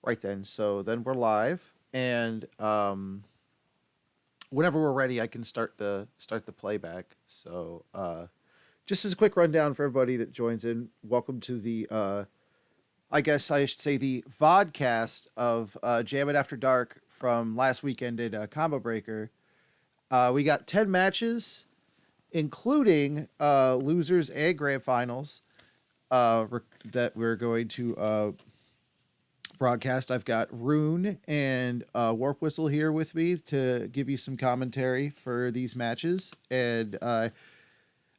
Right then. So then we're live, and whenever we're ready, I can start the playback. So just as a quick rundown for everybody that joins in, welcome to the I guess I should say the vodcast of Jammin After Dark from last weekend at Combo Breaker. We got 10 matches, including losers and grand finals that we're going to broadcast. I've got Rune and Warp Whistle here with me to give you some commentary for these matches. And I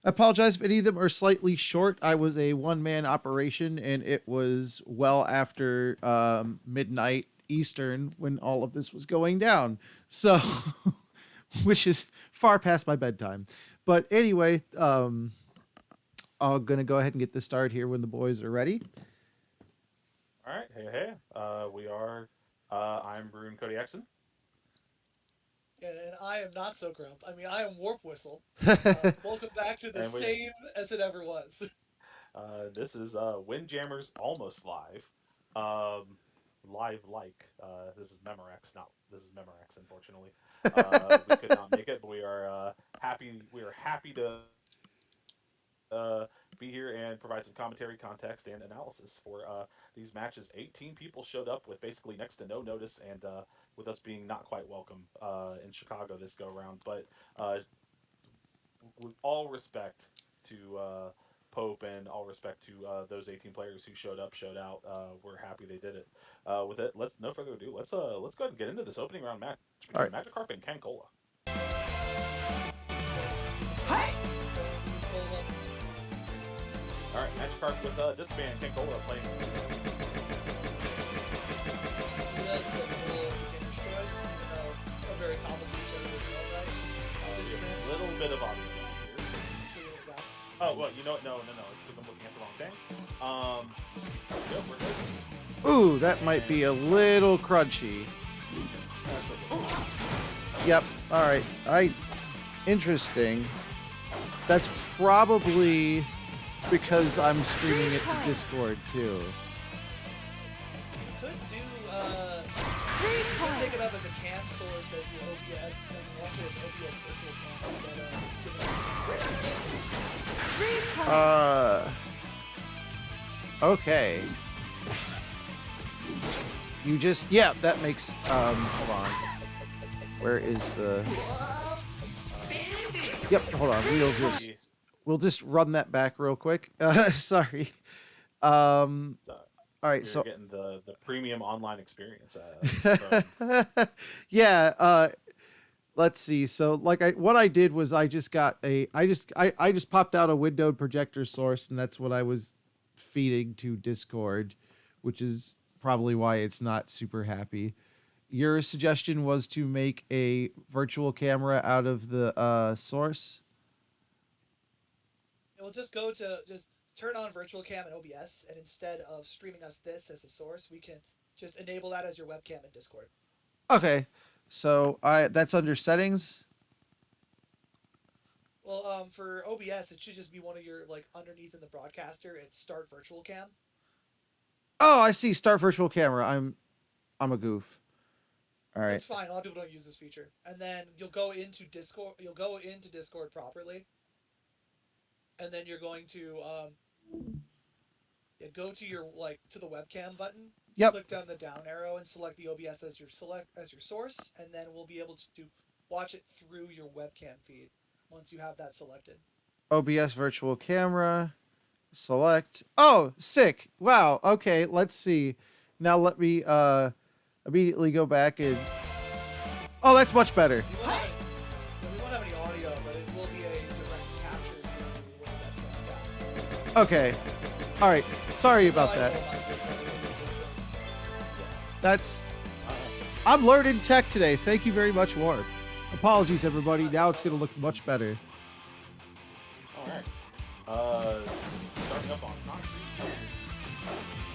apologize if any of them are slightly short. I was a one-man operation, and it was well after midnight Eastern when all of this was going down. So, which is far past my bedtime. But anyway, I'm going to go ahead and get this started here when the boys are ready. All right, hey. We are. I'm Brune Cody Exon. And I am not so grump. I mean, I am Warp Whistle. Welcome back to the And same as it ever was. this is Windjammers almost live. Live like. This is Memorex, not this is Memorex. Unfortunately, we could not make it, but we are happy. We are happy to be here and provide some commentary, context, and analysis for these matches. 18 people showed up with basically next to no notice, and with us being not quite welcome in Chicago this go around. But with all respect to Pope and all respect to those 18 players who showed up, showed out, we're happy they did it. With it, let's no further ado. Let's go ahead and get into this opening round match All between right. Magikarp and Kankola. All right, Magikarp with Discman and Kankola playing. That's a typical beginner's choice, even though a very complicated original, right? This A man, little bit of audio here. see it back. Oh, well, you know what? No. It's because I'm looking at the wrong thing. Yep, we're good. Ooh, that might be a little crunchy. Yep. All right. Interesting. That's probably because I'm streaming it to Discord too. You could do, you could pick it up as a cam source as your OBS, and watch it as OBS virtual cam instead of giving it Okay. You just that makes hold on. Where is the Yep, hold on. We'll just run that back real quick. Sorry. All right, You're so getting the premium online experience. yeah, let's see. So what I did was I just popped out a windowed projector source, and that's what I was feeding to Discord, which is probably why it's not super happy. Your suggestion was to make a virtual camera out of the source. We'll just turn on virtual cam and OBS, and instead of streaming us this as a source, we can just enable that as your webcam in Discord. Okay, so that's under settings. Well, for OBS, it should just be one of your underneath in the broadcaster. It's start virtual cam. Oh, I see. Start virtual camera. I'm a goof. All right. It's fine. A lot of people don't use this feature. And then you'll go into Discord. You'll go into Discord properly, and then you're going to go to your to the webcam button. Yep. Click down the down arrow and select the OBS as your source, and then we'll be able to watch it through your webcam feed once you have that selected. OBS virtual camera. Select. Oh, sick. Wow. Okay, let's see. Now let me immediately go back and oh, that's much better. We won't have any audio, but it will be a direct capture through the way that comes out. Okay. All right. Sorry about that. That's I'm learning tech today. Thank you very much, Warp. Apologies, everybody. Now it's gonna look much better. All right. Starting up on concrete.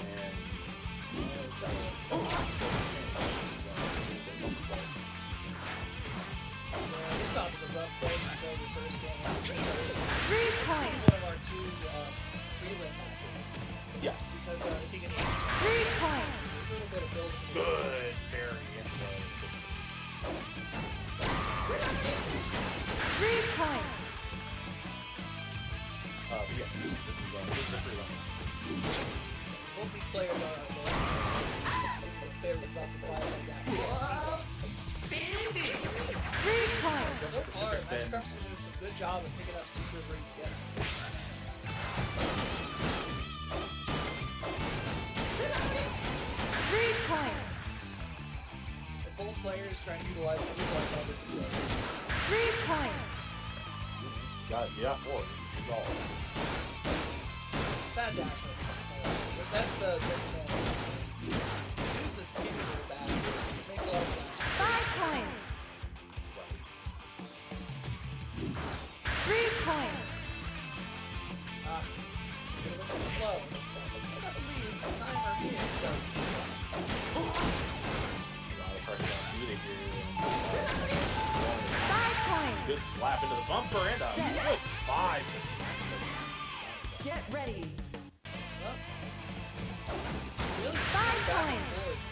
And This time is a rough play to play your first game. 3 points. One of our two prelim matches. yes. Because if you can answer 3 points. a little bit of building job of picking up super where you get it. 3 points. And both players trying to utilize every point of the controller. 3 points. Yeah, 4. He's all. Bad dash. But that's the disadvantage. Dude's a skinny little bastard. It makes a lot of dash. 5 points. 3 points. Ah, it went too slow. I gotta leave. The timer is starting. A lot of pressure on Vita here. 5 points. Good slap into the bumper and a Set. good 5. Get ready. Well, really 5 back and points. forth.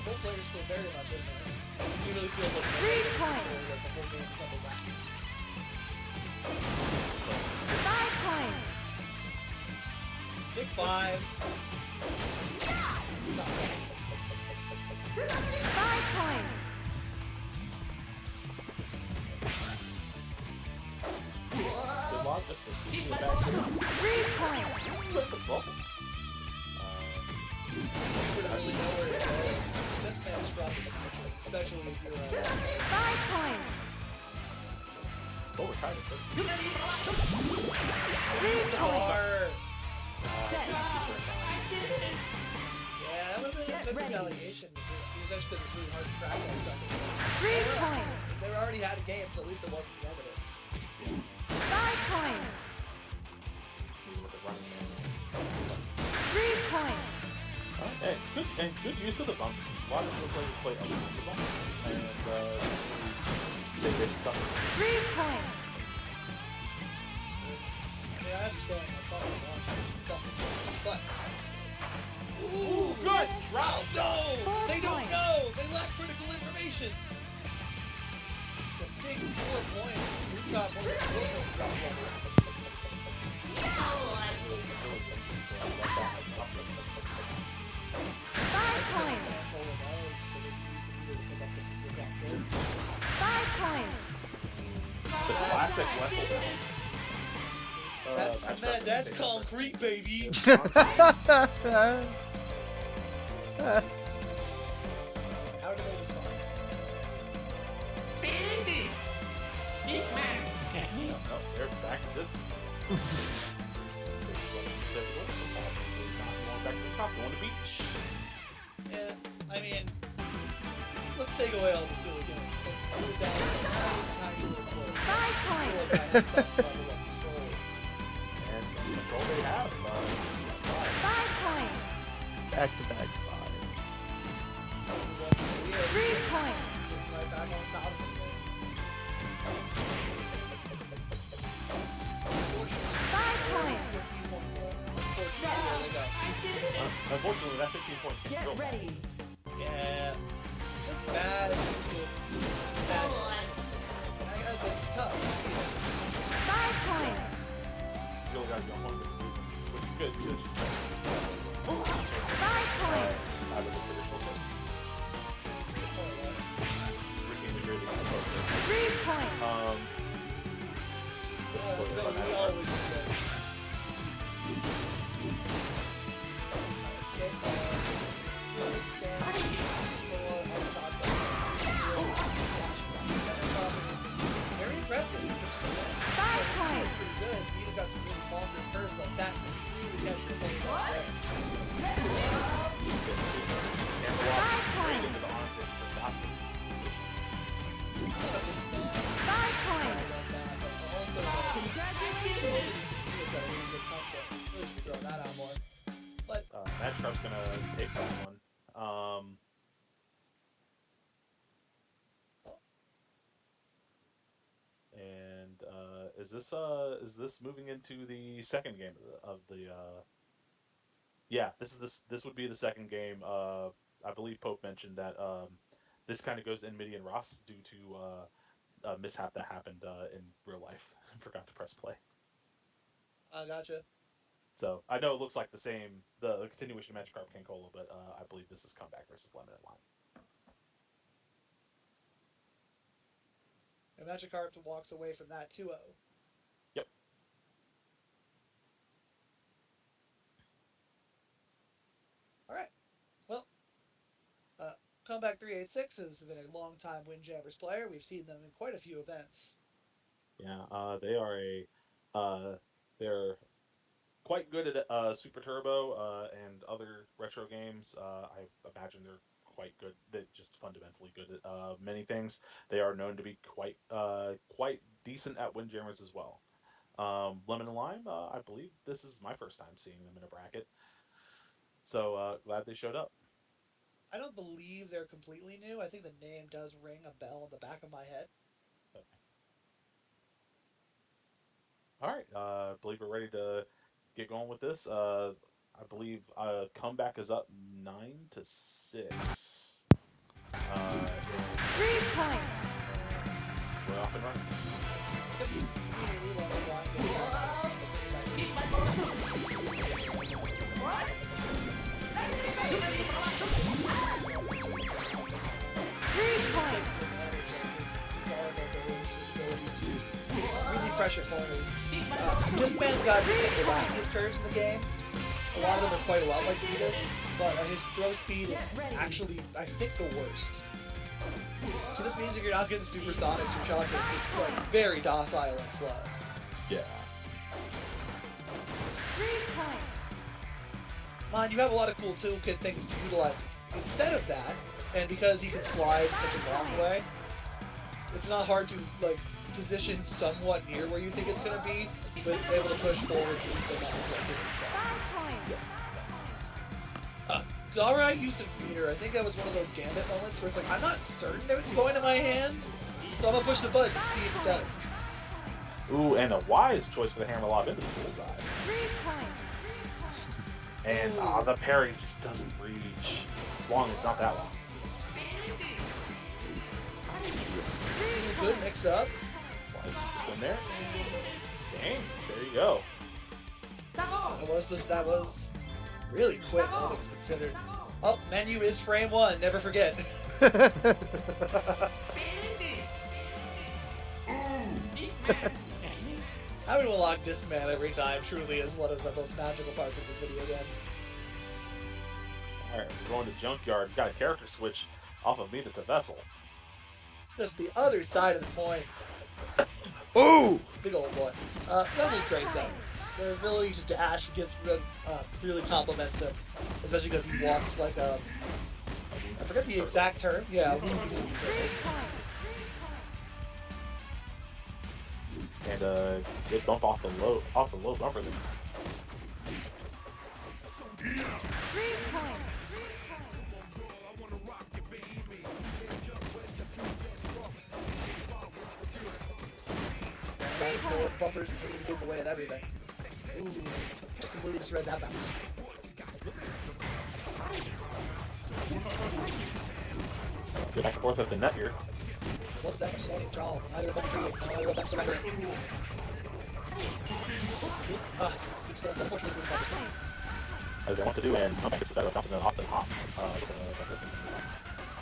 Both players still very much in this. It really feels like 3 points. like the whole game is on the wax. 5 points. Big fives. Top guys. 5 points. Good luck. This is back here. 3 points. With the bubble. Super to really know where to go. This man struggles, especially if you're 5 points. Oh, we're trying to put 3 use the points. bar. Set. Yeah, that would have been a Get good ready. retaliation. Especially because it's really hard to track that something. 3 points. They already had a game, so at least it wasn't the end of it. 5 points. with the running man. 3 points. Hey, good use of the bump. A lot of the players play up with the bump. And they stuff. 3 points. I mean, I understand. I thought it was honestly something. But. Ooh, good drop! No! 4 They don't points. know! They lack critical information! It's a big 4 points. Rooftop one of the critical drop levels. 5 points. Handful of those that they can use the meter to pick up the drop this. 5 points. The classic Wessel bounce. That's concrete, baby! How do they respond? No, they're back to this. Not going back to the top, going to beach. Yeah, I mean, let's take away all the silly games. Let's move it down to a nice, tiny little court. 5 I feel points. like I have some level of control. And the control they have. 5 points. Back-to-back fives. We love to see it. 3 points. Sitting right back on top of it. Unfortunately, 5 points. 14.4. Unfortunately, there they go. Unfortunately, that 15 points can Get go. ready. Yeah, just bad use of bad use. It's tough. 5 points. Still got to go home with the movement, which is good because 5 points. out of the traditional play. More or less. Ricky and the Gravy kind of closer. 3 points. We always do that. So far, good standing for Avocado. Center property. Very impressive. 5 points. He's pretty good. He just got some really bonkers curves like that. That really catch your attention. And the walk 5 straight points. into the arms and for stopping. 5 points. Also, Congratulations. just because Mia's got a really good custom. Really should be throwing that out more. But Magikarp's gonna take that one. And is this moving into the second game of the yeah, this would be the second game. I believe Pope mentioned that this kind of goes in Midi and Ross due to a mishap that happened in real life. Forgot to press play. gotcha. So I know it looks like the continuation of Magikarp Kankola, but I believe this is Comeback versus Limited Line. And Magikarp walks away from that 2-0. Black386 has been a long-time Windjammers player. We've seen them in quite a few events. Yeah, they are they're quite good at Super Turbo and other retro games. I imagine they're quite good. They're just fundamentally good at many things. They are known to be quite decent at Windjammers as well. Lemon and Lime, I believe this is my first time seeing them in a bracket. So glad they showed up. I don't believe they're completely new. I think the name does ring a bell in the back of my head. Okay. All right, I believe we're ready to get going with this. I believe comeback is up 9-6. 3 points. We're off and running. Immediately when the line really pressure corners. Discman's got some of the wackiest curves in the game. A lot of them are quite a lot like Vita's, but his throw speed is actually, I think, the worst. So this means if you're not getting supersonics, your shots are like very docile and slow. Yeah. 3 points. Mind you have a lot of cool toolkit things to utilize instead of that, and because he can slide such a long way, it's not hard to like position somewhat near where you think it's going to be, but able to push forward and not reflected 5 points. Alright use of meter. I think that was one of those Gambit moments where it's like, I'm not certain if it's going to my hand, so I'm going to push the button and see if it does. Ooh, and a wise choice for the hammer lob into the bullseye. 3 points. And the parry just doesn't reach. As long as it's not that long. Good mix up. Wise in there. Dang, there you go. That was really quick, all things considered. Oh, menu is frame 1, never forget. Having to unlock Discman every time truly is one of the most magical parts of this video game. Alright, we're going to Junkyard. Got a character switch off of Meet to Vessel. Just the other side of the coin. Ooh! Big old boy. Vessel's great though. The ability to dash really complements him, especially because he walks like a. I forget the exact term. Yeah, And good bump off the low bumper there. 3 points. back and forth bumpers get in the way of everything. Ooh, just completely misread that bounce. Go back and forth with the net here. What's that for Sonic draw? Either of them either of them surrender. It's the unfortunate move by the As I want to do, and comeback gets better bouncing off the top.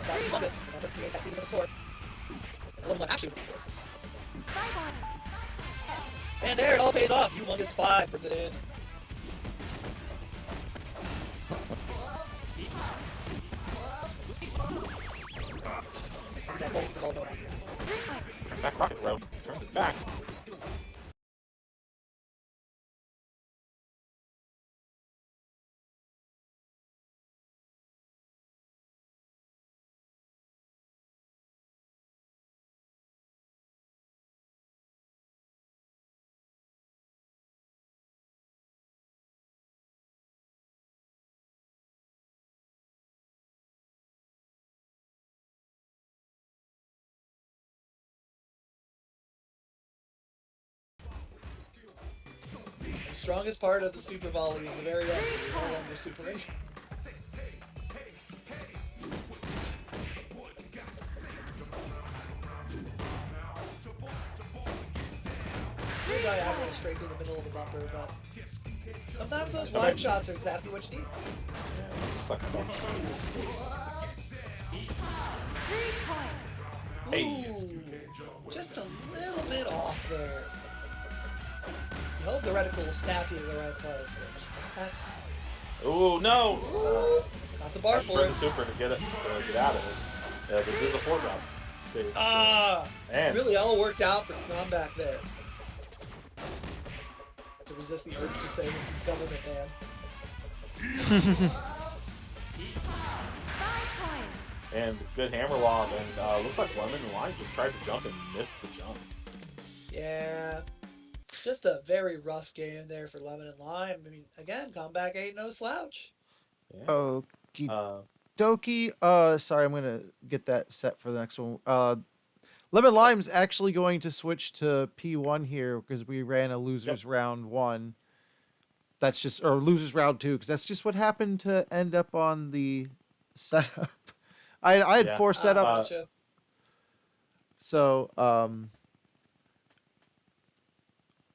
that was Mungus. That's the attack even the score. A little actually with the score. 5 points. And there it all pays off. Humongous 5 puts it in. That goes for the ball. Back rocket row. Turns it back. The strongest part of the super volley is the very end. No longer supering. Good diagonal straight through the middle of the bumper, but sometimes those wide shots are exactly what you need. Suck it up. 3 points. Hey. Ooh, just a little bit off there. You hope the reticle will snap you to the right place, but just like that time. Oh no! Ooh, got the bar for Bring it. the super to get out of it. This is a 4-drop stage. Ah! And Really all worked out for comeback there. To resist the urge to say government man. 5 points. and good hammer lob, and looks like Lemon and Lime just tried to jump and missed the jump. Yeah. Just a very rough game there for Lemon and Lime. I mean, again, comeback ain't no slouch. Yeah. Okie Uh, dokie. Sorry, I'm gonna get that set for the next one. Lemon Lime's actually going to switch to P1 here because we ran a losers round 1. That's just, or losers round 2, because that's just what happened to end up on the setup. I had Yeah. 4 setups. Gotcha. So,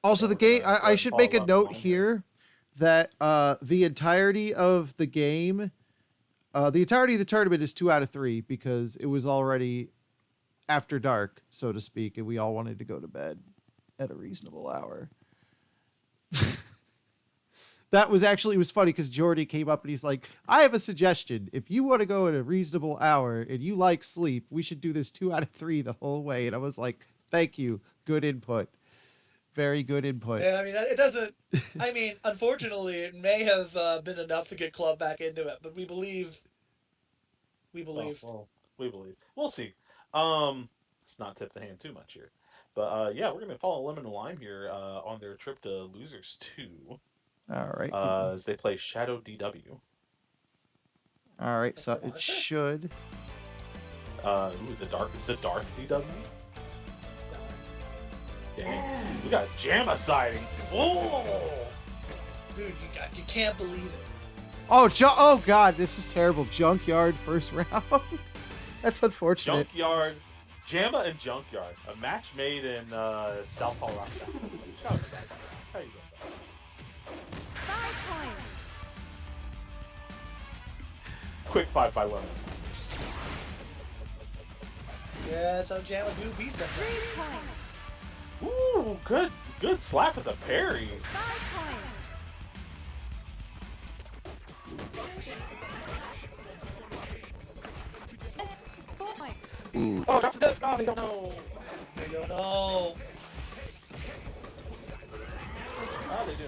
also the we're game, gonna I should make a follow up note line here that the entirety of the game, the entirety of the tournament is 2 out of 3 because it was already after dark, so to speak, and we all wanted to go to bed at a reasonable hour. That was actually, it was funny because Jordy came up and he's like, I have a suggestion. If you want to go at a reasonable hour and you like sleep, we should do this 2 out of 3 the whole way. And I was like, thank you. Good input. Very good input. Yeah, I mean, it doesn't. I mean, unfortunately, it may have been enough to get Club back into it, but we believe. We believe. Well, we believe. We'll see. Let's not tip the hand too much here. But yeah, we're going to follow Lemon and Lime here on their trip to Losers 2 All right. as they play Shadow DW. All right. So it should. Ooh, the Darth DW. Dang. We got Jamma siding. Oh! Dude, you can't believe it. Oh God, this is terrible. Junkyard first round. That's unfortunate. Junkyard. Jamma and Junkyard. A match made in South Colorado. Shout out to South Colorado. How you doing? 5 points. Quick 5 by Lemon. Yeah, that's how Jamma do be 3 sometimes. points. Ooh, good slap with a parry. 5 points. Oh, drops the disc. Oh, they don't know. I don't know. Oh, they do.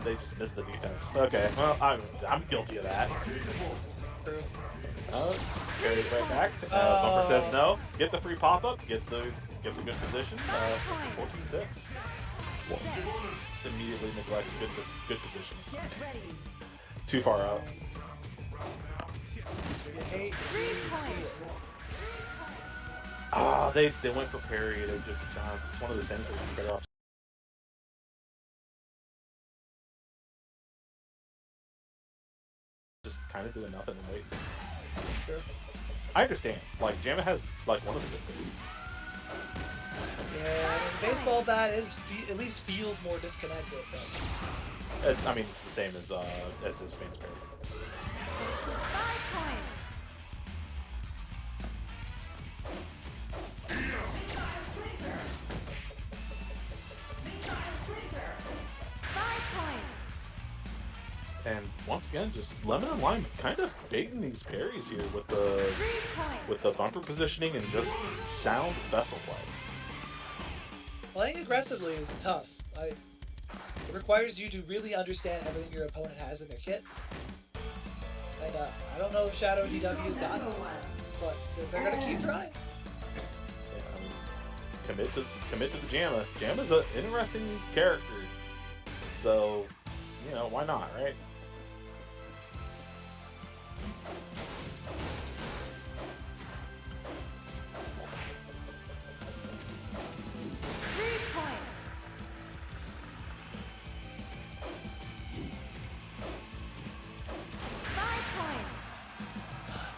They just missed the defense. Okay, well, I'm guilty of that. Carry it right back. Bumper says no. Get the free pop-up. Get the good position. 14-6. Immediately neglects good position. Too far out. You hate to see it. Ah, they went for parry. They just it's one of those things where you can get off. Just kind of doing nothing and wait. Sure. I understand. Like Jamma has like one of the good moves. Yeah, I mean, baseball bat at least feels more disconnected. But... It's the same as this man's parry. 5 points. And once again, just Lemon and Lime kind of baiting these parries here with 3 points. the bumper positioning and just sound vessel play. Playing aggressively is tough. It requires you to really understand everything your opponent has in their kit. And I don't know if Shadow DW's got it, but they're going to keep trying. Yeah, commit to the Jamma. Jamma's an interesting character, so why not, right?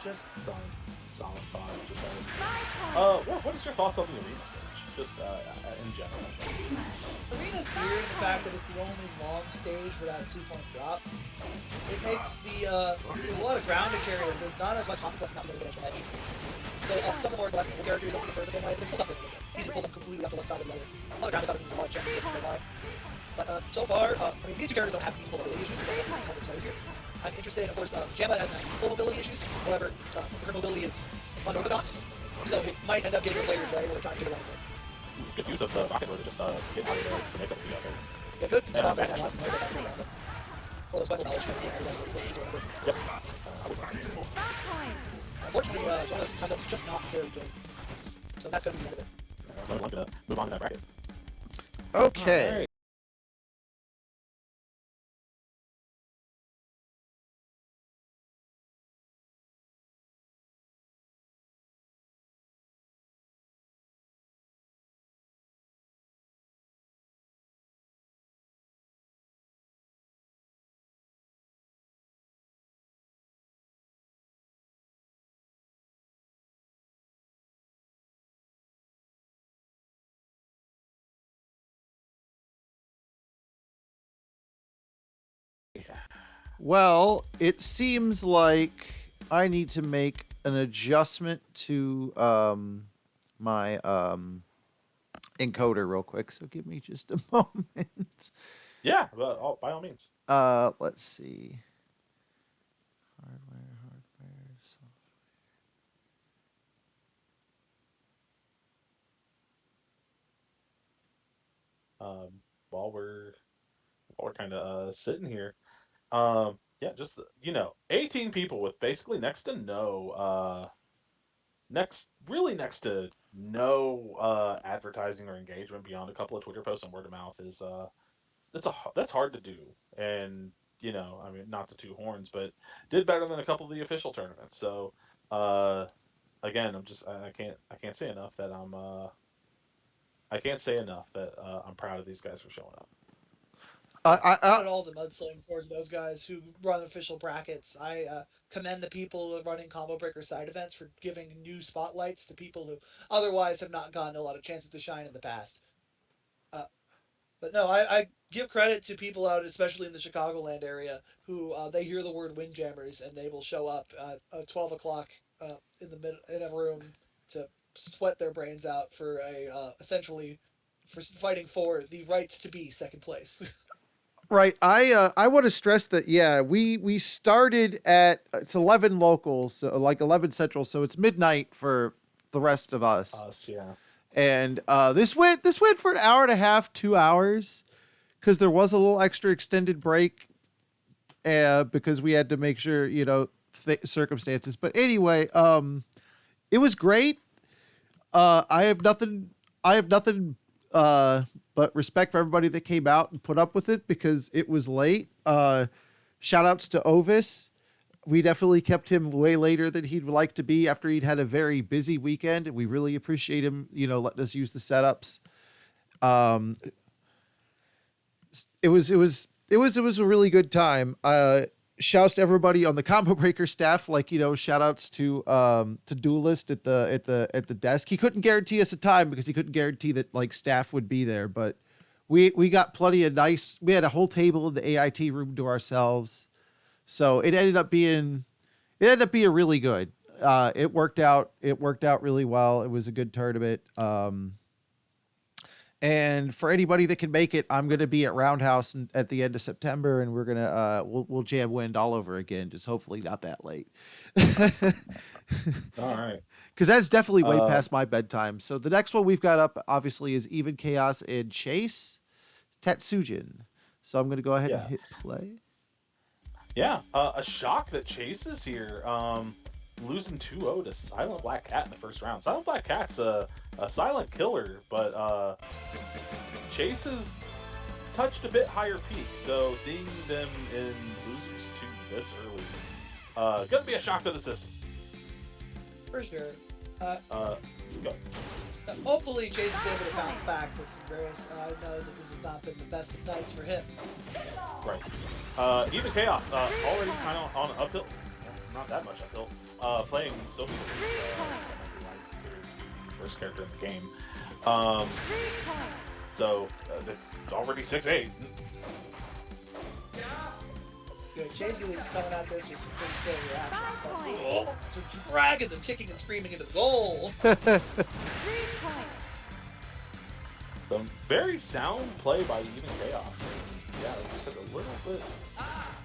Just Solid 5. Just solid. What is your thoughts on the arena stage? Just in general. Arena's weird in the fact that it's the only long stage without a 2-point drop. It makes there's a lot of ground to carry, but there's not as much consequence not being able to get edge. So some of the more less mobile characters don't suffer the same way, but they still suffer a little bit. It's easy to pull them completely up to one side or the other. A lot of ground to cover means a lot of chances to get something by. But so far, these two characters don't have meaningful ability issues, so they don't really come into play here. I'm interested, of course, Jamma has full mobility issues. However, her mobility is unorthodox, so it might end up getting the players way while they're trying to get around it. Good use of the rocket road to just get out of the mix up together. Yeah, good. And Stop back that. dash. Or those Wessel knowledge checks, the air or whatever. Yep. Stop time. Unfortunately, Jamma's concept is just not very good. So that's going to be the end of it. I'm going to move on to that bracket. Okay. Well, it seems like I need to make an adjustment to my encoder real quick. So give me just a moment. Yeah, but by all means. Let's see. Hardware, While we're kind of sitting here, yeah, just 18 people with basically next to no advertising or engagement beyond a couple of Twitter posts and word of mouth is that's hard to do. And I mean, not the two horns, but did better than a couple of the official tournaments. So again, I can't say enough that I'm proud of these guys for showing up. Not at all the mudslinging towards those guys who run official brackets. I commend the people running combo breaker side events for giving new spotlights to people who otherwise have not gotten a lot of chances to shine in the past. But no, I give credit to people out, especially in the Chicagoland area, who they hear the word Windjammers and they will show up at 12 o'clock in a room to sweat their brains out for essentially for fighting for the rights to be second place. Right. I want to stress that we started at it's 11 local, so like 11 central, so it's midnight for the rest of us. Yeah. And this went for an hour and a half, 2 hours, because there was a little extra extended break, because we had to make sure circumstances. But anyway, it was great. I have nothing but respect for everybody that came out and put up with it because it was late. Shout outs to Ovis. We definitely kept him way later than he'd like to be after he'd had a very busy weekend. And we really appreciate him, letting us use the setups. It was a really good time. Shouts to everybody on the Combo Breaker staff, shout outs to Duelist at the desk. He couldn't guarantee us a time because he couldn't guarantee that staff would be there, but we got plenty of we had a whole table in the AIT room to ourselves. So it ended up being really good. It worked out really well. It was a good tournament. And for anybody that can make it, I'm going to be at Roundhouse at the end of September, and we're going to we'll jam Wind all over again, just hopefully not that late. All right. Because that's definitely way past my bedtime. So the next one we've got up, obviously, is Even Chaos and Chase Tetsujin. So I'm going to go ahead and hit play. Yeah, a shock that Chase is here, losing 2-0 to Silent Black Cat in the first round. Silent Black Cat's a silent killer, but Chase has touched a bit higher peak, so seeing them in losers 2 this early, gonna be a shock to the system. For sure. Go. Hopefully Chase is able to bounce back with some grace. I know that this has not been the best of nights for him. Right. Even Chaos, already kind of on uphill. Not that much uphill. Playing Sophie, first character in the game. So it's already 6-8. Good. Chase is coming at this with some pretty slow reactions. But dragging them, kicking and screaming into the goal. Some very sound play by Even Chaos. Yeah, just a little bit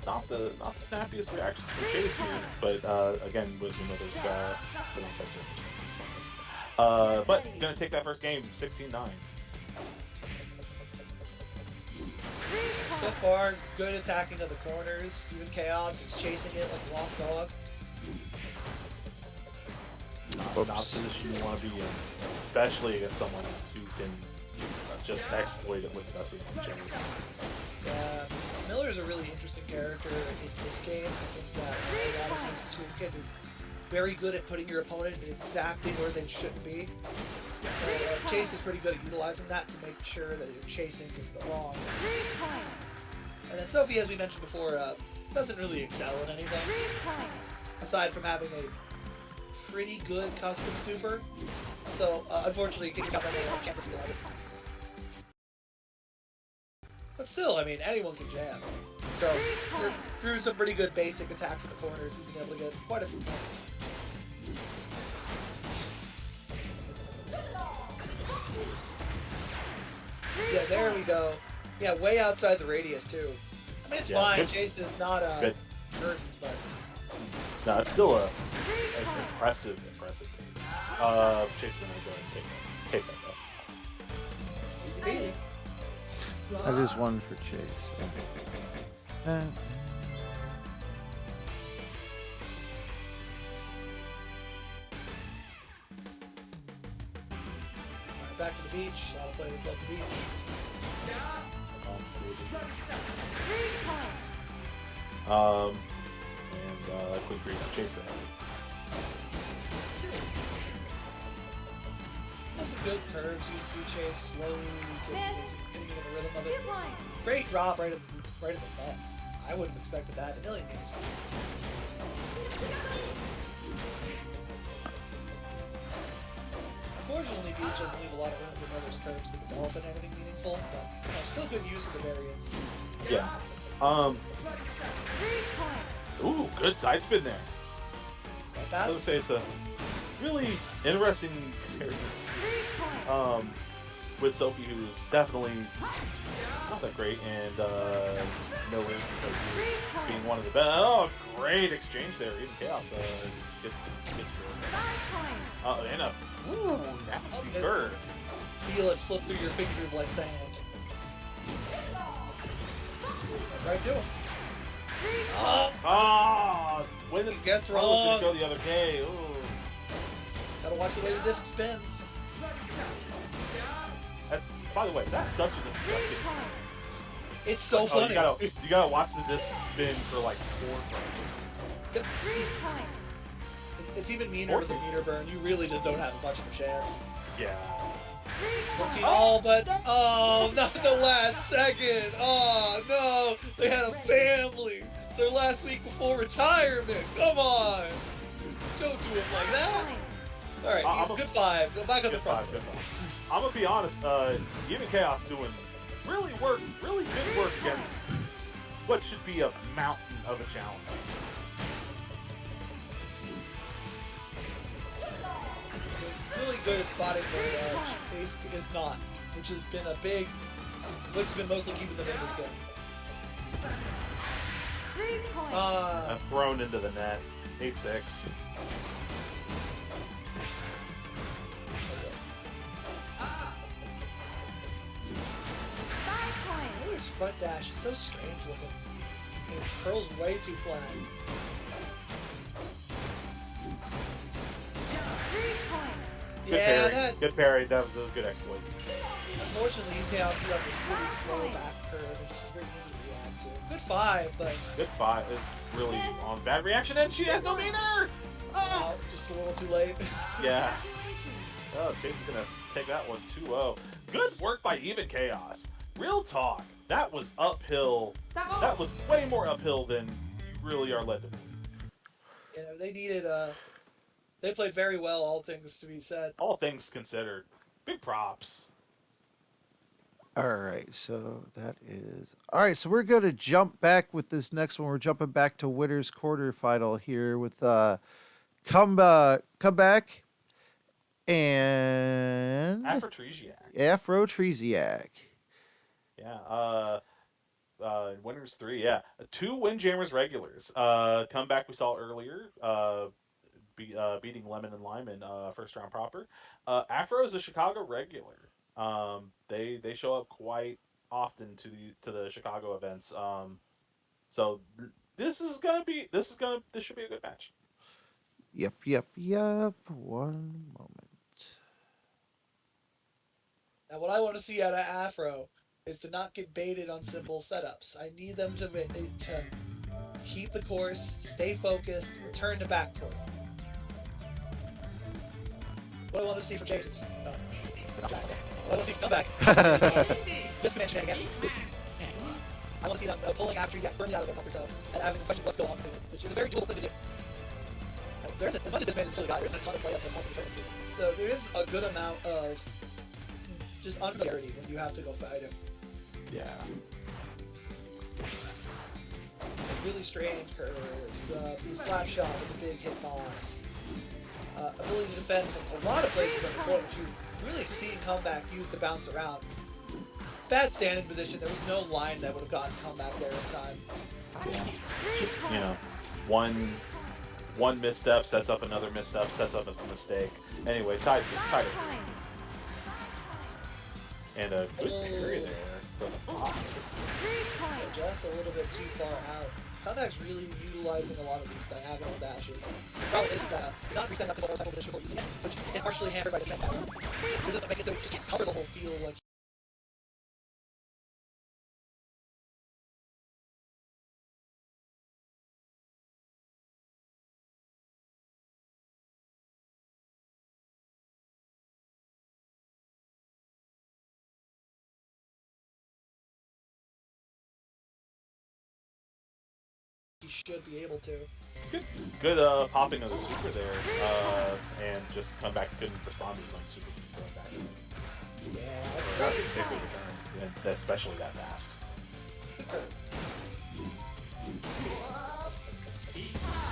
not the snappiest reactions from Chase here, but again, was there's some outside circumstances. But gonna take that first game, 16-9. So far, good attacking of the corners. Even Chaos is chasing it like a lost dog. Not the position you want to be in, especially against someone who can just exploit it with the best of Jammin. Yeah, Miller's a really interesting character in this game. I think that a lot of his toolkit is very good at putting your opponent exactly where they should be. So Chase is pretty good at utilizing that to make sure that your chasing is the wrong. And then Sophie, as we mentioned before, doesn't really excel in anything aside from having a pretty good custom super. So unfortunately, Kicking Out doesn't have a chance to utilize it. But still, I mean, anyone can jam. So through some pretty good basic attacks at the corners, he's been able to get quite a few points. Yeah, there we go. Yeah, way outside the radius, too. I mean, it's fine. Good. Jason is not a curtain, but... No, it's still an impressive game. Chase is gonna go ahead and take that though. Easy peasy. That is one for Chase. Alright, back to the beach. All the players love the beach. And quick read on Chase there. There's some good curves. You can see Chase slowly getting into the rhythm of it. 2 points. Great drop right at the net. I wouldn't have expected that in a million years. Unfortunately, Beach doesn't leave a lot of room for Miller's curves to develop into anything meaningful, but still good use of the variants. Yeah. Ooh, good side spin there. I would say it's a really interesting experience. With Sophie, who's definitely not that great, and Miller because being one of the best. Oh, great exchange there. Even Chaos gets and a nasty bird. Feel it slip through your fingers like sand. Right to him. Ah, when the guessed colors wrong. just go the other way. Ooh. Gotta watch the way the disc spins. That's, by the way, that's such a disgusting. It's so funny. You gotta watch the disc spin for like 4 frames. It's even meaner with the meter burn. You really just don't have much of a chance. Yeah. But not the last second. Oh no, they had a family. It's their last week before retirement. Come on, don't do it like that. All right, he's good 5. Go back on the front. Good 5. I'm gonna be honest. Even Chaos doing really good work against what should be a mountain of a challenge. Really good at spotting where Ace is not, which has been mostly keeping them in this game. 3 points. I'm thrown into the net. 8-6. Miller's front dash is so strange looking. It curls way too flat. 3 points. Good parry. Good parry. That was a good exploit. Unfortunately, UKL threw out this really slow back curve and just very easy to react to. Good 5, but Good 5. It's really on bad reaction, and she has no meter. just a little too late. Yeah. Oh, Chase is gonna take that one 2-0. Good work by Even Chaos. Real talk. That was uphill. That was way more uphill than you really are led to believe. You know, they needed they played very well, all things to be said. All things considered. Big props. All right, so that is all right. So we're going to jump back with this next one. We're jumping back to Winner's quarterfinal here with comeback and Afrotresiac. Afrotresiac. Yeah. winners 3, yeah. 2 Windjammers regulars. Comeback we saw earlier, beating Lemon and Lime in first round proper. Afro is a Chicago regular. They show up quite often to the Chicago events. So this should be a good match. Yep. One moment. Now, what I want to see out of Afro is to not get baited on simple setups. I need them to keep the course, stay focused, return to backcourt. What I want to see from Chase is what I want to see from comeback this man shenanigan. I want to see them pulling after he's firmly out of their comfort zone and having to question what's going on with him, which is a very dual thing to do. There's as much as this man is a silly guy, there isn't a ton of play up him on the tournament scene. So there is a good amount of just unfamiliarity when you have to go fight him. Yeah. Really strange curves, the slap shot with the big hitbox, ability to defend from a lot of places on the court, which you really see comeback used to bounce around. Bad standing position, there was no line that would have gotten comeback there in time. Yeah. Just, you know, one misstep sets up another misstep, sets up a mistake. Anyway, tied to 3. And a good parry there for the 5. Just a little bit too far out. Comeback's really utilizing a lot of these diagonal dashes. The problem is that he's not resetting up to the motorcycle position before using it, which is partially hampered by this neck pattern. It doesn't make it so you just can't cover the whole field like. He should be able to. Good popping of the super there, and just comeback couldn't respond to his own super going back. Yeah, It's tough. a big return, and especially that fast.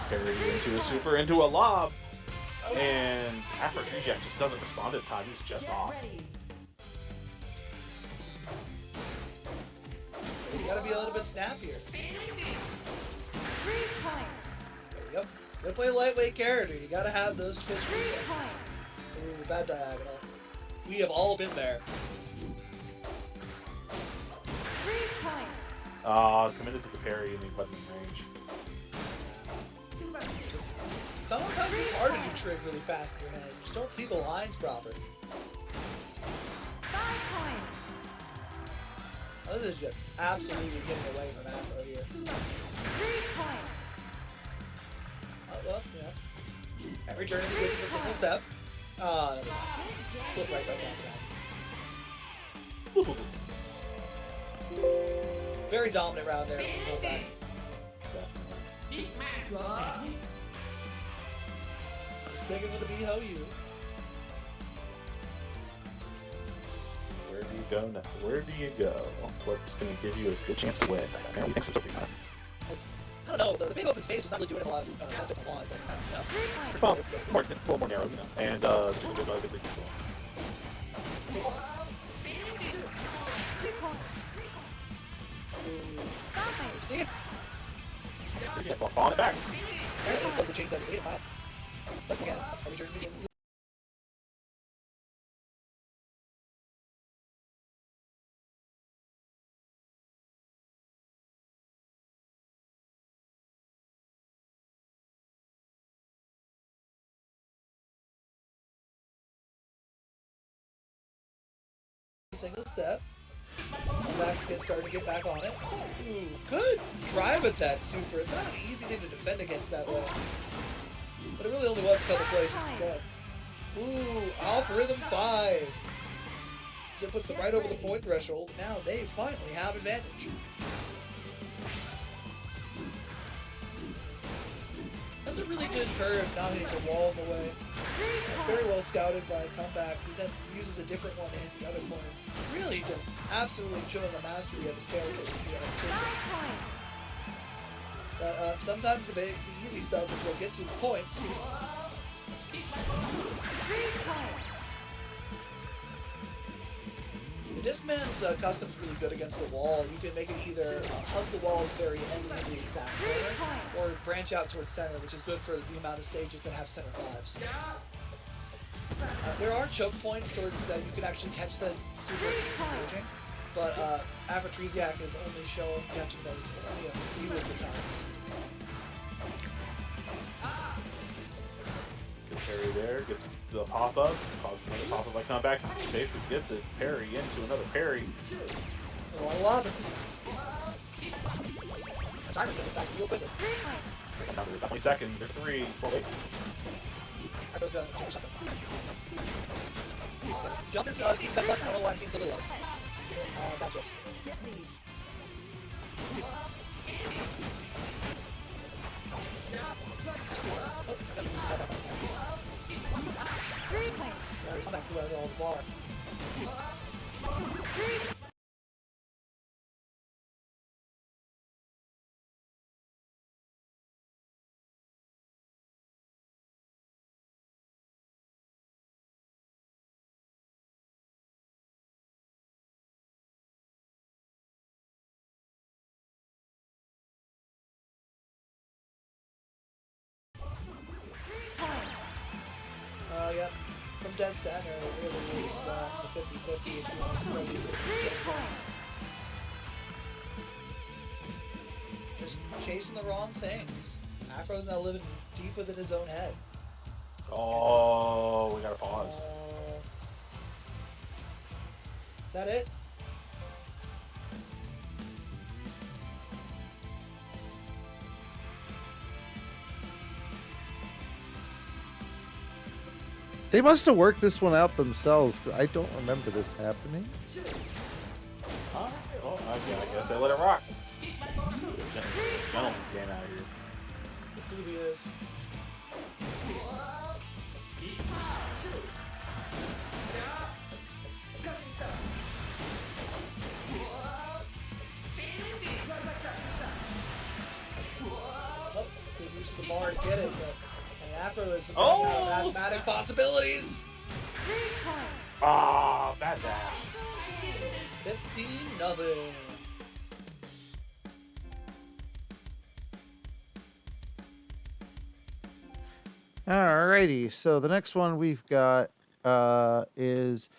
Parry into a super, into a lob, and Aphrodisiac just doesn't respond in time. He's just off. You gotta be a little bit snappier. 3 points. Yep. You gotta play a lightweight character. You gotta have those twitch reflexes. Ooh, bad diagonal. We have all been there. 3 points. Committed to the parry and he wasn't in range. Sometimes it's hard to do trig really fast in your head. You just don't see the lines proper. 5 points. Oh, this is just absolutely getting away from Afro here. 3 points. Oh, well, yeah. Every journey begins with a single step. Oh, never mind. Slip right down the back. Very dominant round there from pullback. Sticking with the B-Ho-U. Where do you go now? Where do you go? What's going to give you a good chance to win? Apparently thinks it's open. I don't know, the big open space was not really doing a lot of benefits on one, but it's Well, a little more narrow, you know. And super good good lead control. 3 points. see it. On it back. Apparently it's supposed to change that to 8 and 5. But again, every journey begins with a single step. Max gets started to get back on it. Ooh, good drive at that super. It's not an easy thing to defend against that way. But it really only was a couple plays. Ooh, off rhythm 5. Just puts them right over the point threshold. Now they finally have advantage. That's a really good curve, not hitting the wall in the way. Very well scouted by Comeback, who then uses a different one to hit the other corner. Really just absolutely showing the mastery of his character. But sometimes the easy stuff is what gets you the points. 3 points. Discman's custom's really good against the wall. You can make it either hug the wall at the very end in the exact corner, or branch out towards center, which is good for the amount of stages that have center fives. There are choke points that you can actually catch the super engaging, but Aphrodisiac is only shown catching those only a few of the times. Good parry there, gets the pop-up, causes another pop-up by coming back. Safely gets it, parry into another parry. A lot of lobbing. Timer coming back real quickly. Down to 20 seconds, there's 3. Oh, wait. I was gonna take something. Jump is Steve's best button. I don't know why I'm seeing so little of it. Not just. Come back to all the bar. Yep. From dead center, it really is the 50-50 if you want to really get points. Just chasing the wrong things. Afro's now living deep within his own head. Oh, we gotta pause. Is that it? They must have worked this one out themselves, because I don't remember this happening. Alright, well, I guess I let it rock. Gentleman's game out here. It really is. Oh, they used the bar to get it, but Afro is running out of mathematic possibilities. Ah, bad bad. 15-0. Alrighty, so the next one we've got is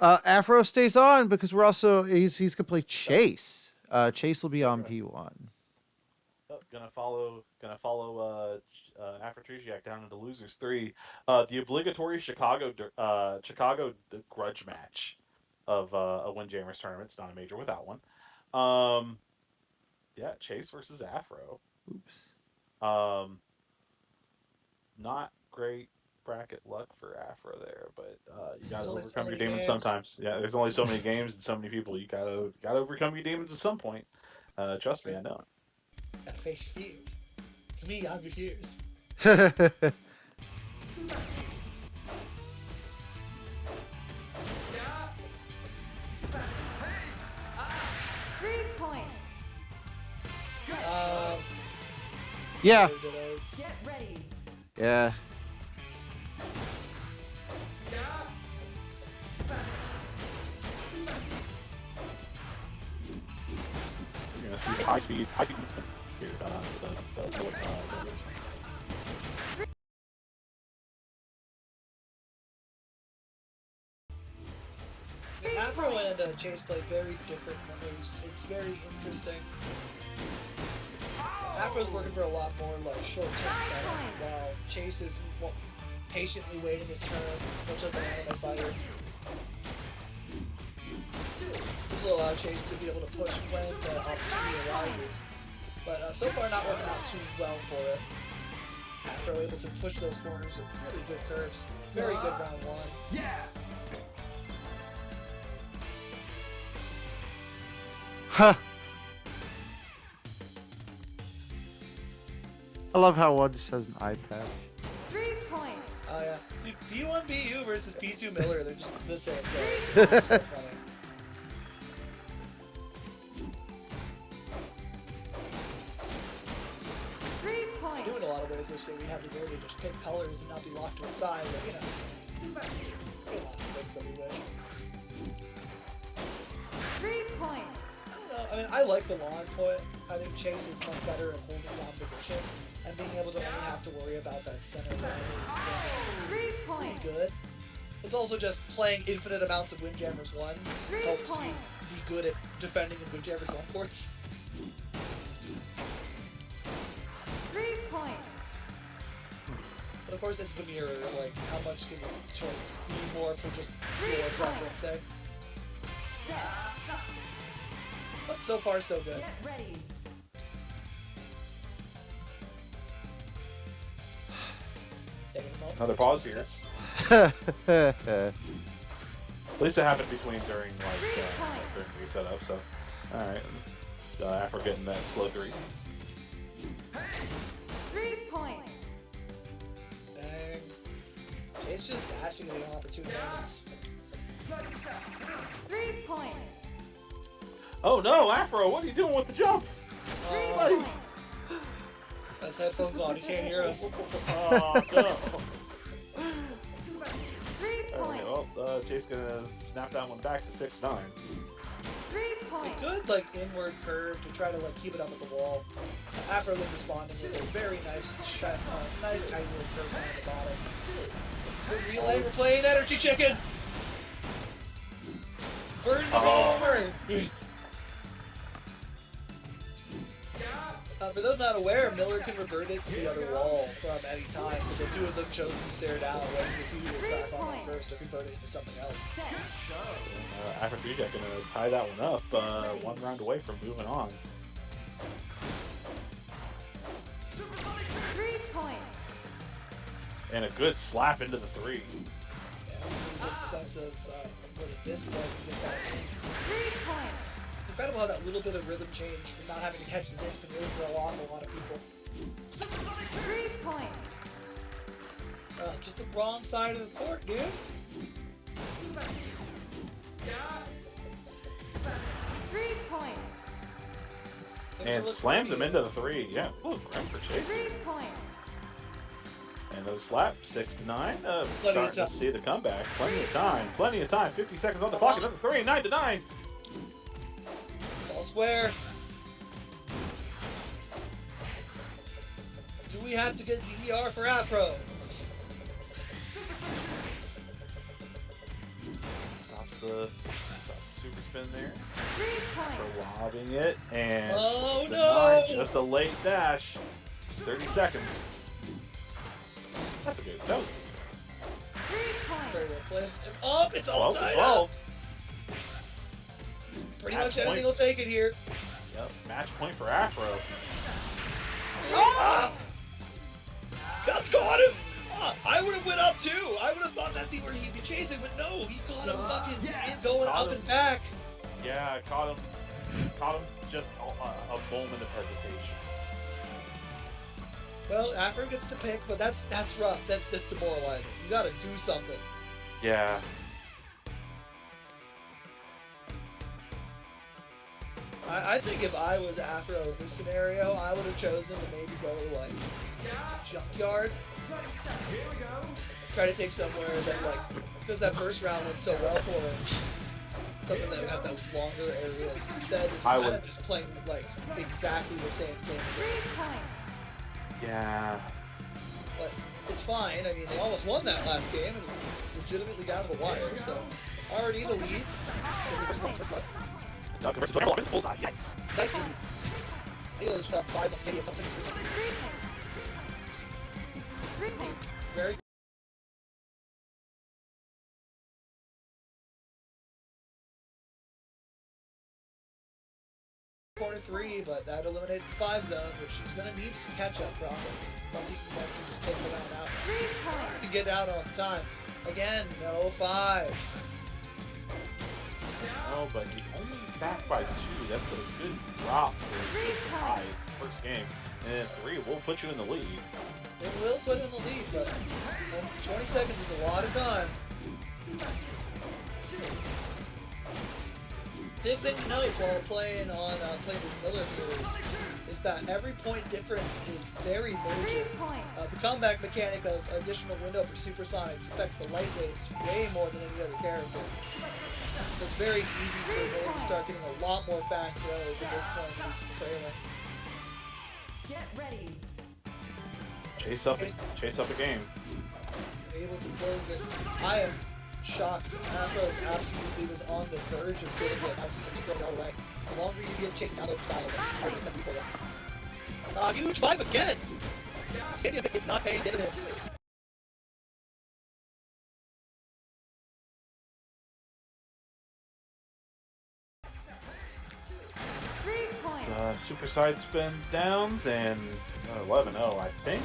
Afro stays on because we're also he's gonna play Chase. Chase will be on P1. Oh, gonna follow Aphrodisiac down into losers 3. The obligatory Chicago grudge match of a Windjammers tournament. It's not a major without one. Yeah, Chase versus Afro. Oops. Not great bracket luck for Afro there, but you gotta There's overcome only your so many demons games. sometimes. Yeah, there's only so many games and so many people. You gotta overcome your demons at some point. Trust me, I know. Gotta face your fears. It's me, I'm your fears. 3 points. Yeah. Get ready. Yeah. You're gonna see high speed here. Afro and Chase play very different moves. It's very interesting. Afro's working for a lot more like short-term setup, while Chase is patiently waiting his turn, much like an anime fighter. This will allow Chase to be able to push when the opportunity arises. But so far not working out too well for him. Afro able to push those corners with really good curves. Very good round 1. Huh. I love how one just has an eye patch. 3 points. Oh yeah. Dude, P1 BU versus P2 Miller, they're just the same thing. It's so funny. I do in a lot of ways wish that we had the ability to just pick colors and not be locked to a side, but you know. Lots of things that we wish. points. I don't know. I mean, I like the lawn point. I think Chase is much better at holding down position and being able to only have to worry about that center line is 3 pretty points. good. It's also just playing infinite amounts of Windjammers 1 3 helps you points. be good at defending in Windjammers 1 courts. 3 points. But of course, it's the mirror. Like, how much can your choice be more for just your preference, eh? Set. But so far, so good. Get ready. Taking a moment. Another pause here. That's- At least it happened during during resetup. So, all right. After getting that slow 3. 3 points. Dang. Chase just dashing at the opportunity moments. 3 points. Oh no, Afro! What are you doing with the jump? 3 buddy. points. Has headphones on, he can't hear us. Oh no! 3 All points. right, well, Chase gonna snap that one back to 6-9. 3 A points. good, like, inward curve to try to, like, keep it up at the wall. Afro then responding with a very nice, nice tiny little curve down at the bottom. Good relay, we're playing Energy Chicken! Burn the homer! For those not aware, Miller can revert it to the other wall from any time, but the two of them chose to stare down, waiting to see who would crack on that first or convert it into something else. Set. Afro Reject gonna tie that one up, 1 round away from moving on. 3 points. And a good slap into the 3. Yeah, that's a really good sense of what a disc was to get that in. 3 points. It's incredible how that little bit of rhythm change from not having to catch the disc can really throw off a lot of people. 3 points. Just the wrong side of the court, dude. 3 points. Things And are looking slams pretty him into the 3. Yeah, ooh, grim for Chase. 3 points. And those slap 6-9. Plenty of Starting time. to see the comeback. Plenty of time. Plenty of time. 50 seconds on the clock. Another 3. 9-9. It's all square. Do we have to get the ER for Afro? Stops the super spin there. 3 points. For lobbing it. And Oh denied. no! Just a late dash. 30 seconds. That's a good. That was 3 Very points. well placed. And up! It's all 12 tied 12. up! Pretty Match much anything point. will take it here. Yep. Match point for Afro. Ah! Got him! Ah, I would have went up too! I would have thought that'd be where he'd be chasing, but no! He got him fucking going Caught up him. and back! Yeah, caught him. Caught him just a moment of hesitation. Well, Afro gets to pick, but that's rough. That's demoralizing. You gotta do something. Yeah. I think if I was Afro in this scenario, I would have chosen to maybe go to, like, Junkyard. Try to take somewhere that, like, because that first round went so well for him. Something that had those longer areas. Instead, this is I kind would- of just playing, like, exactly the same 3 thing. points. Yeah. But it's fine. I mean, they almost won that last game. It was legitimately down to the wire, so already the lead. Bullseye. Yikes. Nice easy. Halo's top 5 on Stadium. 3 points. 3 points. Very corner 3, but that eliminates the 5 zone, which he's going to need for catch-up probably. Unless he can actually just take the round out. 3 It's hard points. to get out on time. Again, no 5. No, but he's only back by 2. That's a good drop for just the tie. It's the first game. And 3 will put you in the lead. It will put him in the lead, but 20 seconds is a lot of time. Big thing to note while playing these Miller Tours is that every point difference is very major. 3 points. The comeback mechanic of additional window for supersonics affects the lightweights way more than any other character. So it's very easy for Miller to start getting a lot more fast throws at this point when he's trailing. Get ready. Chase up a game. Able to close it. I am shocked. Afro absolutely was on the verge of getting it. I was thinking all the way. The longer you get chased down the style, the harder it's going to be for you. Huge 5 again! Stadium is not paying dividends. Super side spin downs and 11-0, I think.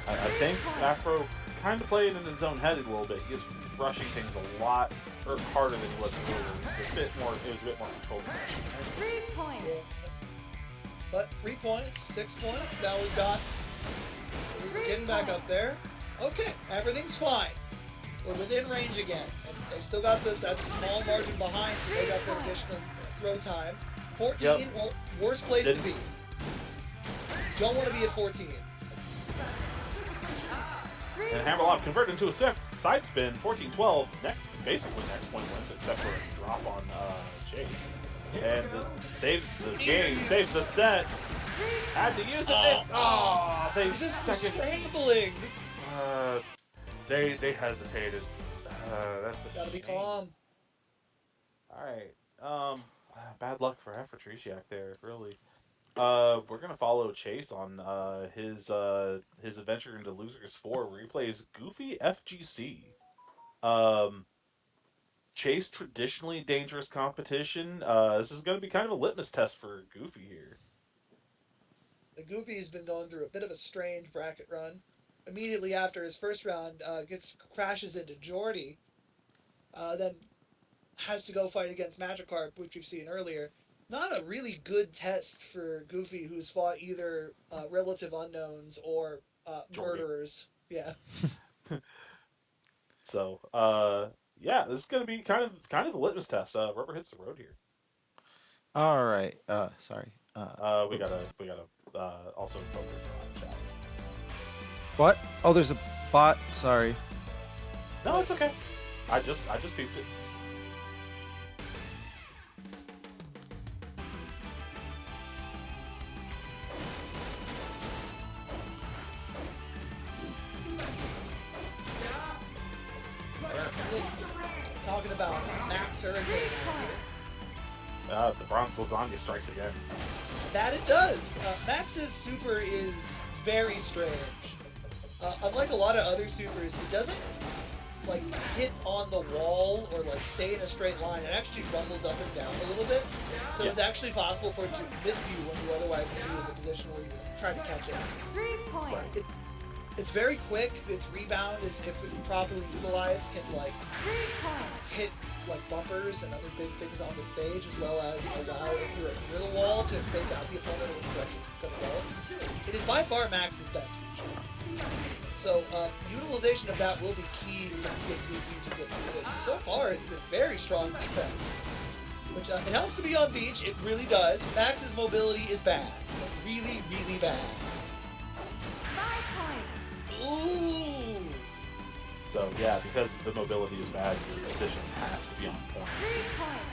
I think Afro kind of played in his own head a little bit. He was rushing things a lot harder than he was before. It was a bit more controlled. 3 points. Yeah. But 3 points, 6 points. Now we're getting back up there. Okay, everything's fine. We're within range again. And they still got that small margin behind, so they got the additional throw time. 14, worst place to be. Don't want to be at 14. And Hammerlock converted into a side spin, 14-12. Basically next point wins, except for a drop on Chase. And saves the game, saves the set. Had to use it. They He's just scrambling. They hesitated. That's Gotta be shame. calm. All right. Bad luck for Efretriciak there, really. We're gonna follow Chase on his adventure into Losers 4, where he plays Goofy FGC. Chase, traditionally dangerous competition. This is gonna be kind of a litmus test for Goofy here. The Goofy's been going through a bit of a strange bracket run. Immediately after his first round, crashes into Jordy, then has to go fight against Magikarp, which we've seen earlier. Not a really good test for Goofy, who's fought either relative unknowns or murderers. Yeah. So, yeah, this is gonna be kind of the litmus test. Rubber hits the road here. All right. Sorry. We gotta also focus on chat. What? Oh, there's a bot. Sorry. No, it's okay. I just peeped it. Talking about Max Hurricane. The Bronx Lasagna strikes again. That it does. Max's super is very strange. Unlike a lot of other supers, he doesn't like hit on the wall or like stay in a straight line. It actually rumbles up and down a little bit. So it's actually possible for it to miss you when you otherwise would be in the position where you're trying to catch it. 3 points. It's very quick. Its rebound is, if properly utilized, can like 3 points. hit like bumpers and other big things on the stage, as well as allow, if you're near the wall, to fake out the opponent in which directions it's going to go. It is by far Max's best feature. So utilization of that will be key to get Goofy to get through this. And so far, it's been very strong defense. Which it helps to be on beach. It really does. Max's mobility is bad. Really, really bad. 5 points. Ooh. So yeah, because the mobility is bad, your position has to be on point. 3 points.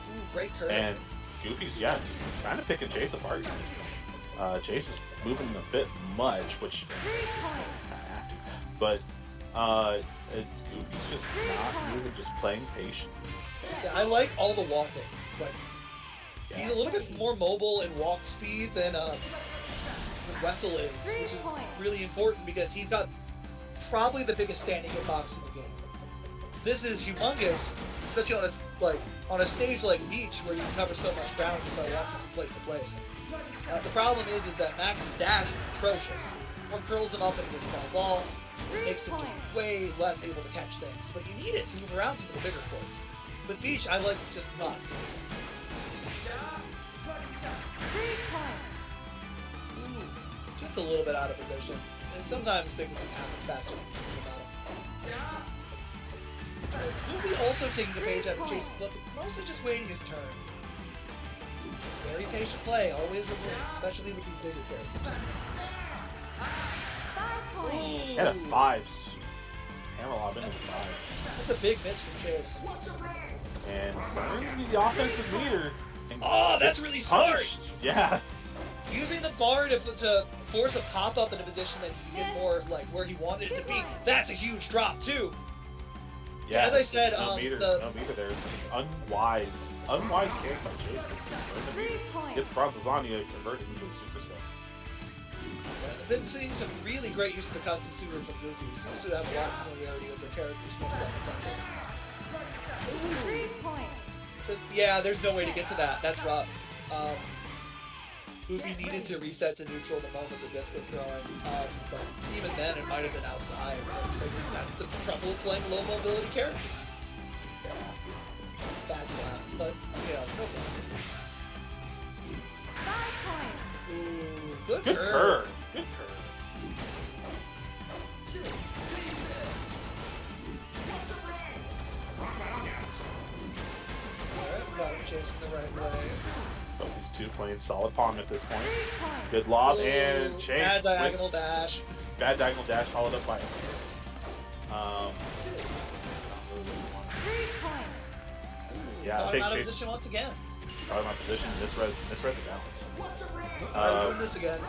Ooh, great curve. And Goofy's just kind of picking Chase apart. Chase is moving a bit much, which 3 points. I have to. But Goofy's just not moving, just playing patient. Yeah, I like all the walking. Like, Yeah. he's a little bit more mobile in walk speed than Wessel is, 3 which is points. really important because he's got probably the biggest standing hitbox in the game. This is humongous, especially on a stage like Beach where you can cover so much ground just by walking from place to place. The problem is that Max's dash is atrocious. Or curls him up into a small ball, it makes him just way less able to catch things. But you need it to move around some of the bigger courts. With Beach, I like just not seeing it. 3 points. Ooh, just a little bit out of position. And sometimes things just happen faster than you think about them. Goofy also also taking the page out of Chase's book, mostly just waiting his turn. Very patient play, always rewarding, especially with these bigger characters. 5 points. Ooh, Hit a 5. Hammerlock into 5. that's a big miss from Chase. And brings me the offensive meter. And Oh, that's really smart! punished. Yeah. Using the bar to force a pop-up in a position that he can get more like where he wanted it to be. That's a huge drop, too. Yeah, As I said, no meter, no meter there. It's unwise game by Chase. 3 points. Gets across lasagna converted into a super step. I've been seeing some really great use of the custom super from Goofy. Seems to have a lot of familiarity with their characters' mix-up potential. 3 Ooh. points. Yeah, there's no way to get to that. That's rough. Goofy needed to reset to neutral the moment the disc was throwing, but even then it might have been outside. But that's the trouble of playing low mobility characters. Bad slap, but yeah, no problem. 5 points. Ooh, good Good curve. curve. Good curve. Alright, got him chasing the right way. Both these two playing solid Pong at this point. 3 points. Good lob Ooh, and Chase. bad with diagonal dash. Bad diagonal dash followed up by it. 3 points. Yeah, I Got him think out of Chase position once again. got my position. Misread the balance. Alright, this again.